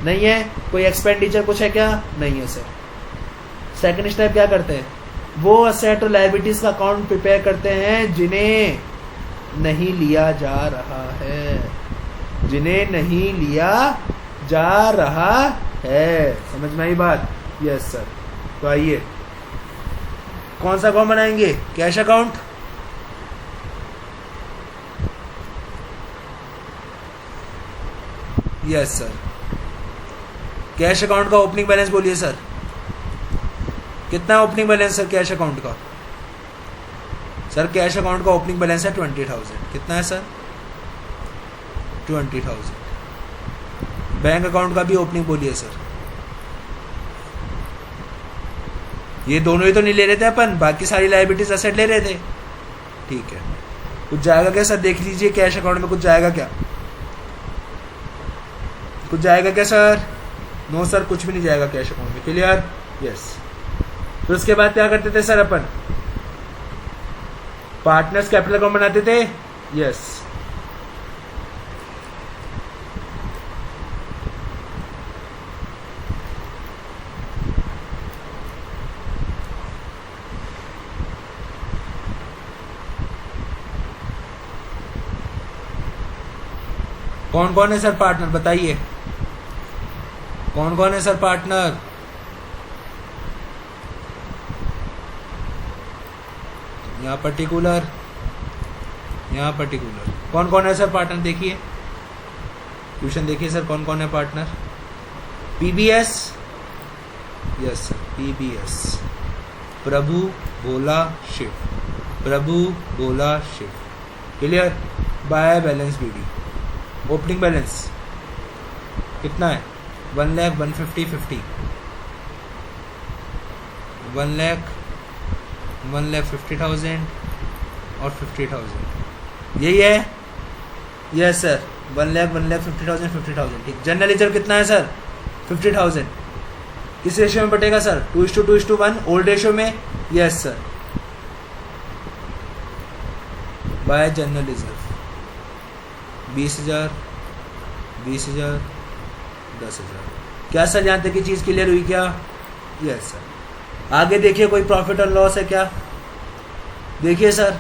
नहीं है। कोई एक्सपेंडिचर कुछ है क्या? नहीं है सर। सेकंड स्टेप क्या करते हैं, वो असेट और लायबिलिटीज का अकाउंट प्रिपेयर करते हैं जिन्हें नहीं लिया जा रहा है, जिन्हें नहीं लिया जा रहा है। समझ में आई बात? Yes sir. तो आइए कौन सा अकाउंट बनाएंगे? Cash account. Yes sir. Cash account का ओपनिंग बैलेंस बोलिए सर, कितना है opening balance sir cash account का? सर कैश अकाउंट का ओपनिंग बैलेंस है 20,000। कितना है सर? 20,000। बैंक अकाउंट का भी ओपनिंग बोलिए सर। ये दोनों ही तो नहीं ले रहे थे अपन, बाकी सारी लायबिलिटीज असेट ले रहे थे। ठीक है, कुछ जाएगा क्या सर? देख लीजिए कैश अकाउंट में कुछ जाएगा क्या? कुछ जाएगा क्या सर? नो सर, कुछ भी नहीं जाएगा कैश अकाउंट में। क्लियर? यस। तो उसके बाद क्या करते थे सर अपन? पार्टनर्स कैपिटल अकाउंट बनाते थे। यस। कौन कौन है सर पार्टनर बताइए? कौन कौन है सर पार्टनर? यहाँ पर्टिकुलर, यहाँ पर्टिकुलर। कौन कौन है सर पार्टनर? देखिए क्वेश्चन देखिए सर, कौन कौन है partner? PBS. Yes sir, PBS. Prabhu Bhola Shiv, Prabhu Bhola Shiv. Clear? By balance BD. Opening balance कितना है? 1 लाख 150 1,50,000 और 50,000। यही है? Yes sir. 1,50,000 50,000। ठीक। जनरल लेजर कितना है सर? 50,000। किस रेशियो में बटेगा सर? 2:2:1 ओल्ड रेशियो में। Yes sir. Bye general reserve 20,000 20,000 10,000। क्या सर यहाँ तक की चीज़ क्लियर हुई क्या? Yes sir. आगे देखिए कोई प्रॉफिट और लॉस है क्या? देखिए सर,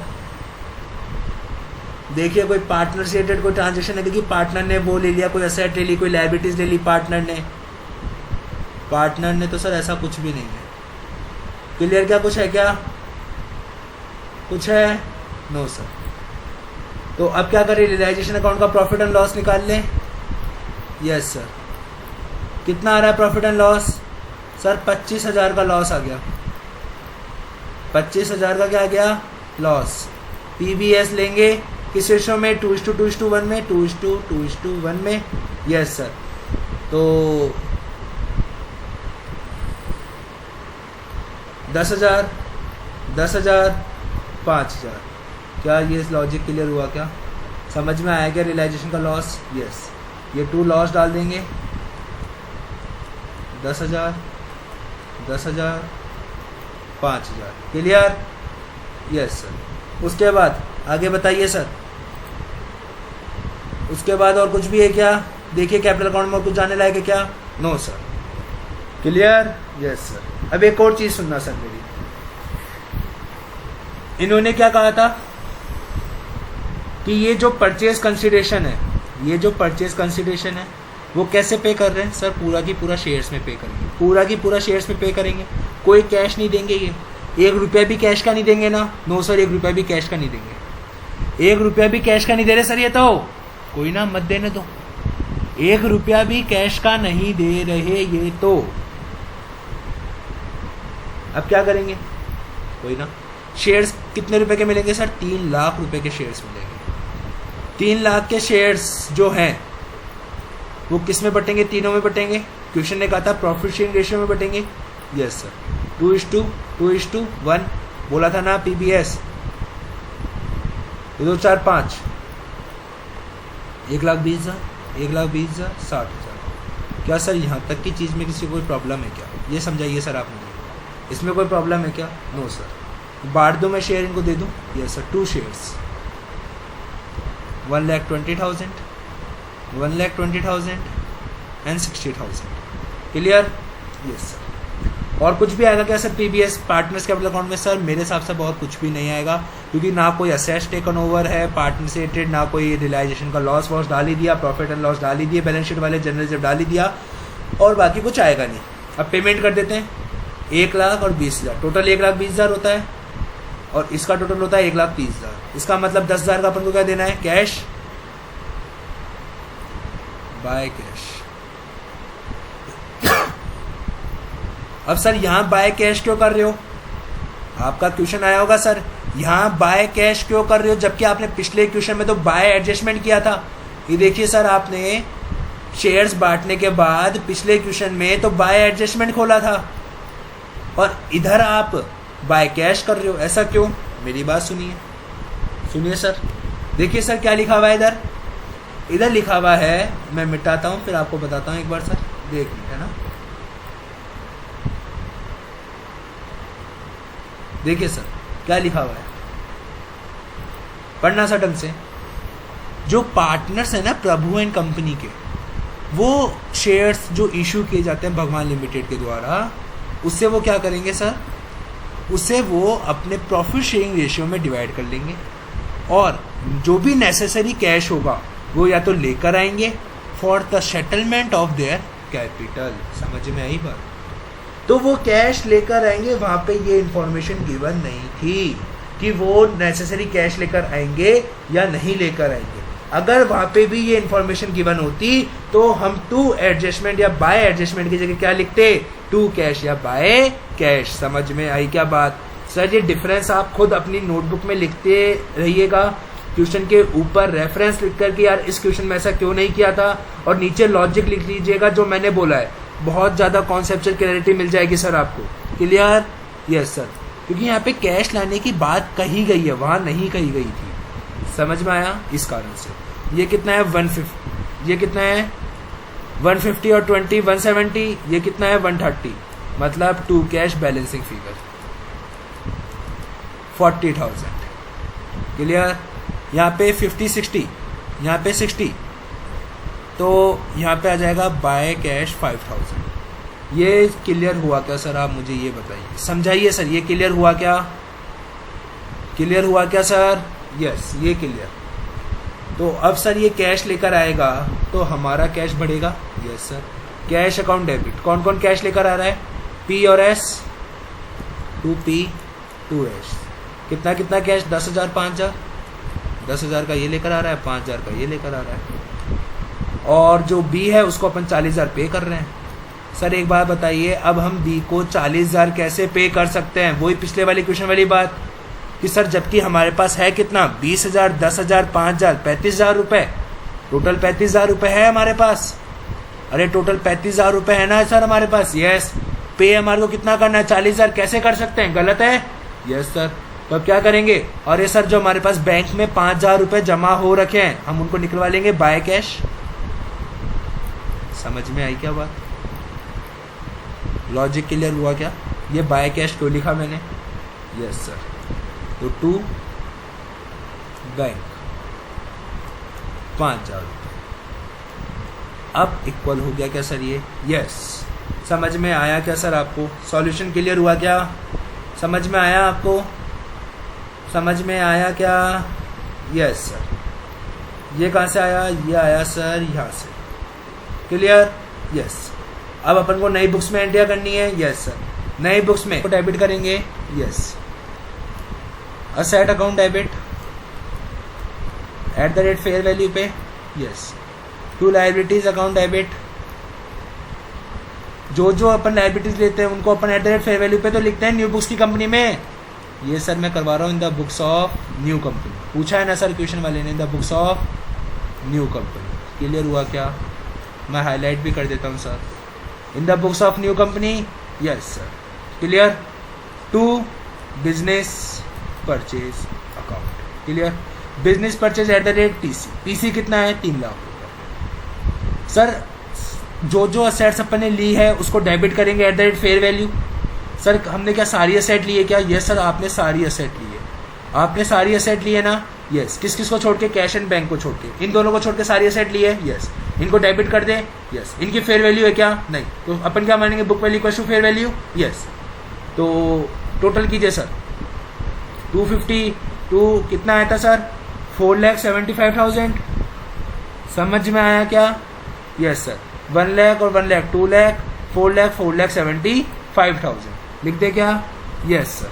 देखिए कोई पार्टनर से रिलेटेड कोई ट्रांजेक्शन है? देखिए पार्टनर ने वो ले लिया, कोई असेट ले ली, कोई लायबिलिटीज ले ली पार्टनर ने तो सर ऐसा कुछ भी नहीं है। क्लियर? क्या कुछ है क्या? कुछ है? No sir. तो अब क्या करें? रियलाइजेशन अकाउंट का प्रॉफिट एंड लॉस निकाल लें। Yes sir. कितना आ रहा है प्रॉफिट एंड लॉस? सर 25,000 का लॉस आ गया। 25,000 का क्या आ गया? लॉस। पीबीएस लेंगे किस रेशो में? 2:2:1 में। 2:2:1 में। Yes sir. तो 10,000 10,000 5,000। क्या ये लॉजिक क्लियर हुआ क्या? समझ में आया क्या रियलाइजेशन का लॉस? यस। ये 2 लॉस डाल देंगे। 10,000 10,000 5,000। क्लियर? Yes sir. उसके बाद आगे बताइए सर। उसके बाद और कुछ भी है क्या? देखिए कैपिटल अकाउंट में कुछ जाने लायक है क्या? No sir. Clear? Yes sir. अब एक और चीज सुनना सर मेरी। इन्होंने क्या कहा था कि ये जो परचेज कंसिडरेशन है, ये जो परचेज कंसिडरेशन है वो कैसे पे कर रहे हैं सर? पूरा की पूरा शेयर्स में पे करेंगे, पूरा की पूरा शेयर्स में पे करेंगे। कोई कैश नहीं देंगे, ये 1 रुपया भी कैश का नहीं देंगे ना। नो सर, 1 रुपया भी कैश का नहीं देंगे। 1 रुपया भी कैश का नहीं दे रहे सर। ये तो कोई ना, मत देने दो। 1 रुपया भी कैश का नहीं दे रहे ये तो। अब क्या करेंगे? कोई ना। शेयर्स कितने रुपए के मिलेंगे सर? 3 लाख रुपए के शेयर्स मिलेंगे। 3 लाख के शेयर्स जो हैं वो किस में बटेंगे? तीनों में बटेंगे। क्वेश्चन ने कहा था प्रॉफिट शेयरिंग रेशियो में बटेंगे। Yes sir. 2:2:1 बोला था ना पीबीएस। 2 4 5 1,20,000 1,20,000 60,000। क्या सर यहाँ तक की चीज़ में किसी को कोई प्रॉब्लम है क्या? ये समझाइए सर आप मुझे। इसमें कोई प्रॉब्लम है क्या? No sir. बांट दो, मैं शेयर इनको दे दूँ। Yes sir. 2 shares 1,20,000 1,20,000 and 60,000। Clear? Yes sir. और कुछ भी आएगा क्या sir PBS partners capital account में? सर मेरे हिसाब से बहुत कुछ भी नहीं आएगा, क्योंकि ना कोई असेट्स टेकन ओवर है पार्टनर से रिलेटेड, ना कोई रियलाइजेशन का लॉस वॉस डाल ही दिया, प्रॉफिट एंड लॉस डाल ही दिया, बैलेंस शीट वाले जनरल रिजर्व डाल ही दिया, और बाकी कुछ आएगा नहीं। अब पेमेंट कर देते हैं 1,00,000 और 20,000, टोटल 1,20,000 होता है, और इसका टोटल होता है 1,30,000। इसका मतलब 10,000 का अपन को क्या देना है? Cash by cash. अब सर यहाँ बाय कैश क्यों कर रहे हो? आपका क्वेश्चन आया होगा सर यहाँ बाय कैश क्यों कर रहे हो, जबकि आपने पिछले क्वेश्चन में तो बाय एडजस्टमेंट किया था। ये देखिए सर, आपने शेयर्स बांटने के बाद पिछले क्वेश्चन में तो बाय एडजस्टमेंट खोला था, और इधर आप बाय कैश कर रहे हो। ऐसा क्यों? मेरी बात सुनिए सर। देखिए सर क्या लिखा हुआ है इधर। इधर लिखा हुआ है, मैं मिटाता हूँ फिर आपको बताता हूँ एक बार सर, देख लीजिए ना। देखिए सर क्या लिखा हुआ है, पढ़ना सर ढंग से। जो पार्टनर्स है ना प्रभु एंड कंपनी के, वो शेयर्स जो इशू किए जाते हैं भगवान लिमिटेड के द्वारा, उससे वो क्या करेंगे सर? उससे वो अपने प्रॉफिट शेयरिंग रेशियो में डिवाइड कर लेंगे, और जो भी नेसेसरी कैश होगा वो या तो लेकर आएंगे for the settlement of their capital. समझ में आई बात? तो वो कैश लेकर आएंगे। वहाँ पे ये इन्फॉर्मेशन गिवन नहीं थी कि वो नेसेसरी कैश लेकर आएंगे या नहीं लेकर आएंगे। अगर वहाँ पे भी ये इन्फॉर्मेशन गिवन होती तो हम टू एडजस्टमेंट या बाय एडजस्टमेंट की जगह क्या लिखते? टू कैश या बाय कैश। समझ में आई क्या बात? सर ये डिफरेंस आप खुद अपनी नोटबुक में लिखते रहिएगा, क्वेश्चन के ऊपर रेफरेंस लिख कर कि यार इस क्वेश्चन में ऐसा क्यों नहीं किया था, और नीचे लॉजिक लिख लीजिएगा जो मैंने बोला है। बहुत ज़्यादा कॉन्सेप्चुअल क्लैरिटी मिल जाएगी सर आपको। क्लियर? Yes sir. क्योंकि यहाँ पे कैश लाने की बात कही गई है, वहाँ नहीं कही गई थी। समझ में आया? इस कारण से ये कितना है 150, ये कितना है 150 और 20 170, ये कितना है 130, मतलब to cash balancing figure 40,000। Clear? यहाँ पे 50 60, यहाँ पे 60, तो यहाँ पे आ जाएगा बाय कैश 5,000। ये क्लियर हुआ क्या सर? आप मुझे ये बताइए, समझाइए सर, ये क्लियर हुआ क्या? क्लियर हुआ क्या सर? यस ये क्लियर। तो अब सर ये कैश लेकर आएगा तो हमारा कैश बढ़ेगा। Yes sir. Cash account debit, कौन कौन कैश लेकर आ रहा है? पी और एस, 2P 2S। कितना कितना कैश? 10,000 5,000, 10,000 का ये लेकर आ रहा है, 5,000 का ये लेकर आ रहा है, और जो बी है उसको अपन 40,000 पे कर रहे हैं। सर एक बात बताइए, अब हम बी को 40,000 कैसे पे कर सकते हैं? वही पिछले वाली क्वेश्चन वाली बात कि सर जबकि हमारे पास है कितना? 20,000, 10,000, 5,000, 35,000 रुपये, टोटल 35,000 रुपये है हमारे पास। अरे टोटल 35,000 रुपये है ना सर हमारे पास। यस। पे हमारे को कितना करना है? 40,000। कैसे कर सकते हैं? गलत है? Yes sir. तो अब क्या करेंगे? और ये सर जो हमारे पास बैंक में 5,000 रुपये जमा हो रखे हैं, हम उनको निकलवा लेंगे बाय कैश। समझ में आई क्या बात? लॉजिक क्लियर हुआ क्या? ये बाय कैश क्यों लिखा मैंने? Yes sir. तो टू बैंक 5,000 रुपये अब इक्वल हो गया क्या सर ये? यस। समझ में आया क्या सर आपको? सॉल्यूशन क्लियर हुआ क्या? समझ में आया आपको? समझ में आया क्या? Yes sir. ये कहाँ से आया? ये आया सर यहाँ से। क्लियर? यस। अब अपन को नई बुक्स में एंट्री करनी है। Yes sir. नई बुक्स में डेबिट करेंगे। Yes. Asset account debit @ fair value पे। Yes. To liabilities account debit, जो जो अपन लायबिलिटीज लेते हैं उनको अपन @ फेयर वैल्यू पे तो लिखते हैं न्यू बुक्स की कंपनी में। ये सर मैं करवा रहा हूँ in the books of new company. पूछा है ना सर क्वेश्चन वाले ने, in the books of new company. Clear हुआ क्या? मैं हाईलाइट भी कर देता हूँ sir. In the books of new company. Yes sir. Clear? To business purchase account. Clear? Business purchase @ PC। PC कितना है? 3 लाख रुपये। सर जो जो असेट्स अपन ने ली है उसको डेबिट करेंगे @ फेयर वैल्यू। सर हमने क्या सारी असेट ली है क्या? यस सर आपने सारी असेट ली है। आपने सारी असेट ली है ना? यस। किस किस को छोड़ के? कैश एंड बैंक को छोड़ के, इन दोनों को छोड़ के सारी असेट ली है। यस। इनको डेबिट कर दें, यस। इनकी फेयर वैल्यू है क्या, नहीं, तो अपन क्या मानेंगे, book value equal to fair value, yes. तो टोटल कीजिए सर, 252 कितना आया था सर, 4,75,000। समझ में आया क्या, यस सर। 1 लाख और 1 लाख 2 लाख, 4 लाख 4,75,000 लिख दे क्या, yes sir,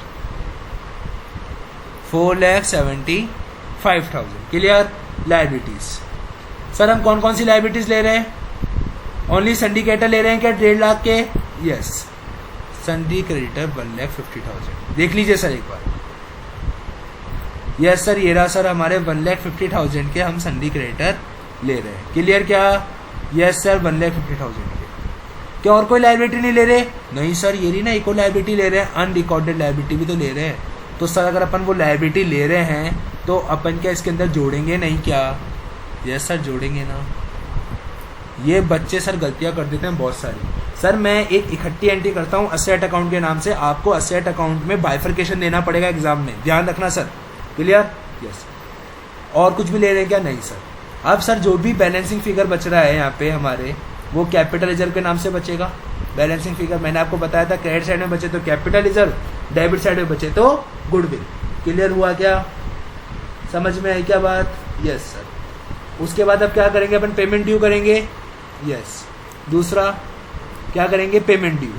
4,75,000। Clear. Liabilities sir, हम कौन कौन सी लाइबिलिटीज ले रहे हैं, ओनली सिंडिकेटर ले रहे हैं क्या 1.5 लाख के, यस। संडी क्रेडिटर 1,50,000 देख लीजिए सर एक बार, यस सर, ये रहा सर हमारे 1,50,000 के हम संडी क्रेडिटर ले रहे हैं। क्लियर क्या, यस सर, 1,50,000 के। क्या और कोई लाइबिलिटी नहीं ले रहे, नहीं सर, ये रही ना इको लाइबिलिटी ले रहे हैं, अनरिकॉर्डेड लाइबिलिटी भी तो ले रहे हैं। तो सर अगर अपन वो लाइबिलिटी ले रहे हैं तो अपन क्या इसके अंदर जोड़ेंगे नहीं क्या, यस सर जोड़ेंगे ना। ये बच्चे सर गलतियां कर देते हैं बहुत सारी। सर मैं एक इकट्ठी एंट्री करता हूँ असेट अकाउंट के नाम से, आपको असेट अकाउंट में बाइफरकेशन देना पड़ेगा एग्जाम में, ध्यान रखना सर। Clear, yes. और कुछ भी ले रहे हैं क्या, नहीं सर। अब सर जो भी बैलेंसिंग फिगर बच रहा है यहाँ पे हमारे, वो कैपिटल रिजर्व के नाम से बचेगा। बैलेंसिंग फिगर मैंने आपको बताया था, क्रेडिट साइड में बचे तो कैपिटल रिजर्व, डेबिट साइड में बचे तो गुडविल। क्लियर हुआ क्या, समझ में आई क्या बात, यस सर। उसके बाद अब क्या करेंगे अपन, पेमेंट ड्यू करेंगे, यस। दूसरा क्या करेंगे, पेमेंट ड्यू,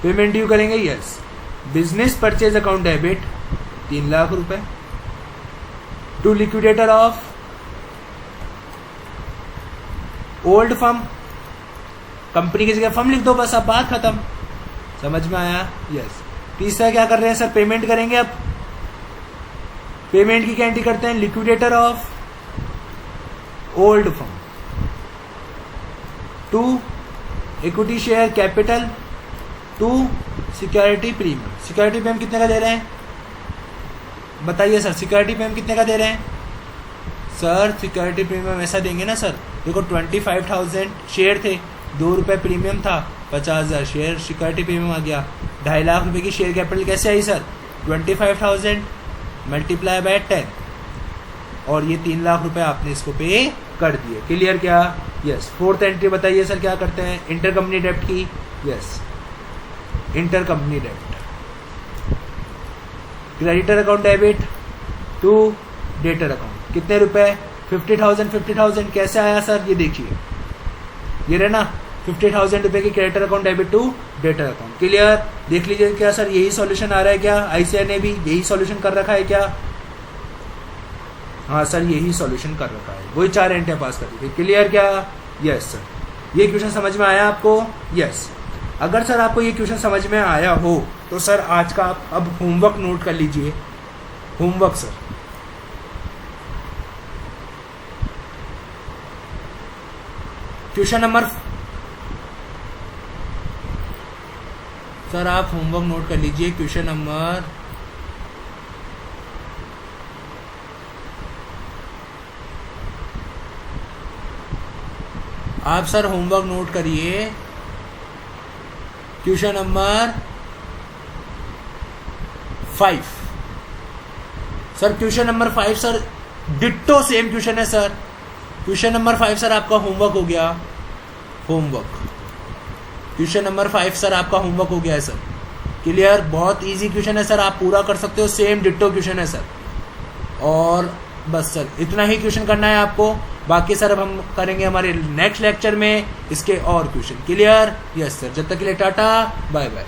पेमेंट ड्यू करेंगे, yes. Business purchase account debit 3 lakh रुपए to liquidator of old firm, company की जगह फर्म लिख दो बस, अब बात खत्म। समझ में आया, यस। तीसरा क्या कर रहे हैं सर, पेमेंट करेंगे। अब पेमेंट की क्या एंट्री करते हैं, liquidator of old firm to equity share capital to security premium. Security premium कितने का दे रहे हैं बताइए सर, सिक्योरिटी प्रीमियम कितने का दे रहे हैं सर। सिक्योरिटी प्रीमियम ऐसा देंगे ना सर, देखो 25,000 शेयर थे, 2 रुपये प्रीमियम था, 50,000 शेयर सिक्योरिटी प्रीमियम आ गया। 2.5 लाख रुपए की शेयर कैपिटल कैसे आई सर, 25,000 मल्टीप्लाई बाय 10, और ये 3 लाख रुपए आपने इसको पे कर दिए। क्लियर क्या, यस। फोर्थ एंट्री बताइए सर क्या करते हैं, इंटर कंपनी डेप्ट की, यस। इंटर कंपनी डेप्ट, creditor account debit to debtor account, कितने रुपए, 50,000 कैसे आया सर, ये देखिए, ये रहे ना 50,000 रुपए की creditor account debit to debtor account. Clear, देख लीजिए क्या सर, यही सॉल्यूशन आ रहा है क्या, आईसीआई ने भी यही सॉल्यूशन कर रखा है क्या, हाँ सर यही सॉल्यूशन कर रखा है, वही 4 एंट्रियां पास कर दी थी। क्लियर क्या, यस सर। ये क्वेश्चन समझ में आया आपको, यस। अगर सर आपको ये क्वेश्चन समझ में आया हो तो सर आज का आप अब होमवर्क नोट कर लीजिए। Homework sir, question number, sir आप होमवर्क नोट कर लीजिए। क्वेश्चन नंबर आप सर होमवर्क नोट करिए। Question number 5 sir, question number 5 sir ditto same question है सर। क्वेश्चन नंबर 5 सर आपका होमवर्क हो गया, होमवर्क। क्वेश्चन नंबर 5 सर आपका होमवर्क हो गया है सर। क्लियर, बहुत इजी क्वेश्चन है सर, आप पूरा कर सकते हो, सेम डिट्टो क्वेश्चन है सर। और बस सर इतना ही क्वेश्चन करना है आपको, बाकी सर अब हम करेंगे हमारे नेक्स्ट लेक्चर में इसके और क्वेश्चन। Clear, yes sir. जब तक के लिए टाटा, बाय बाय।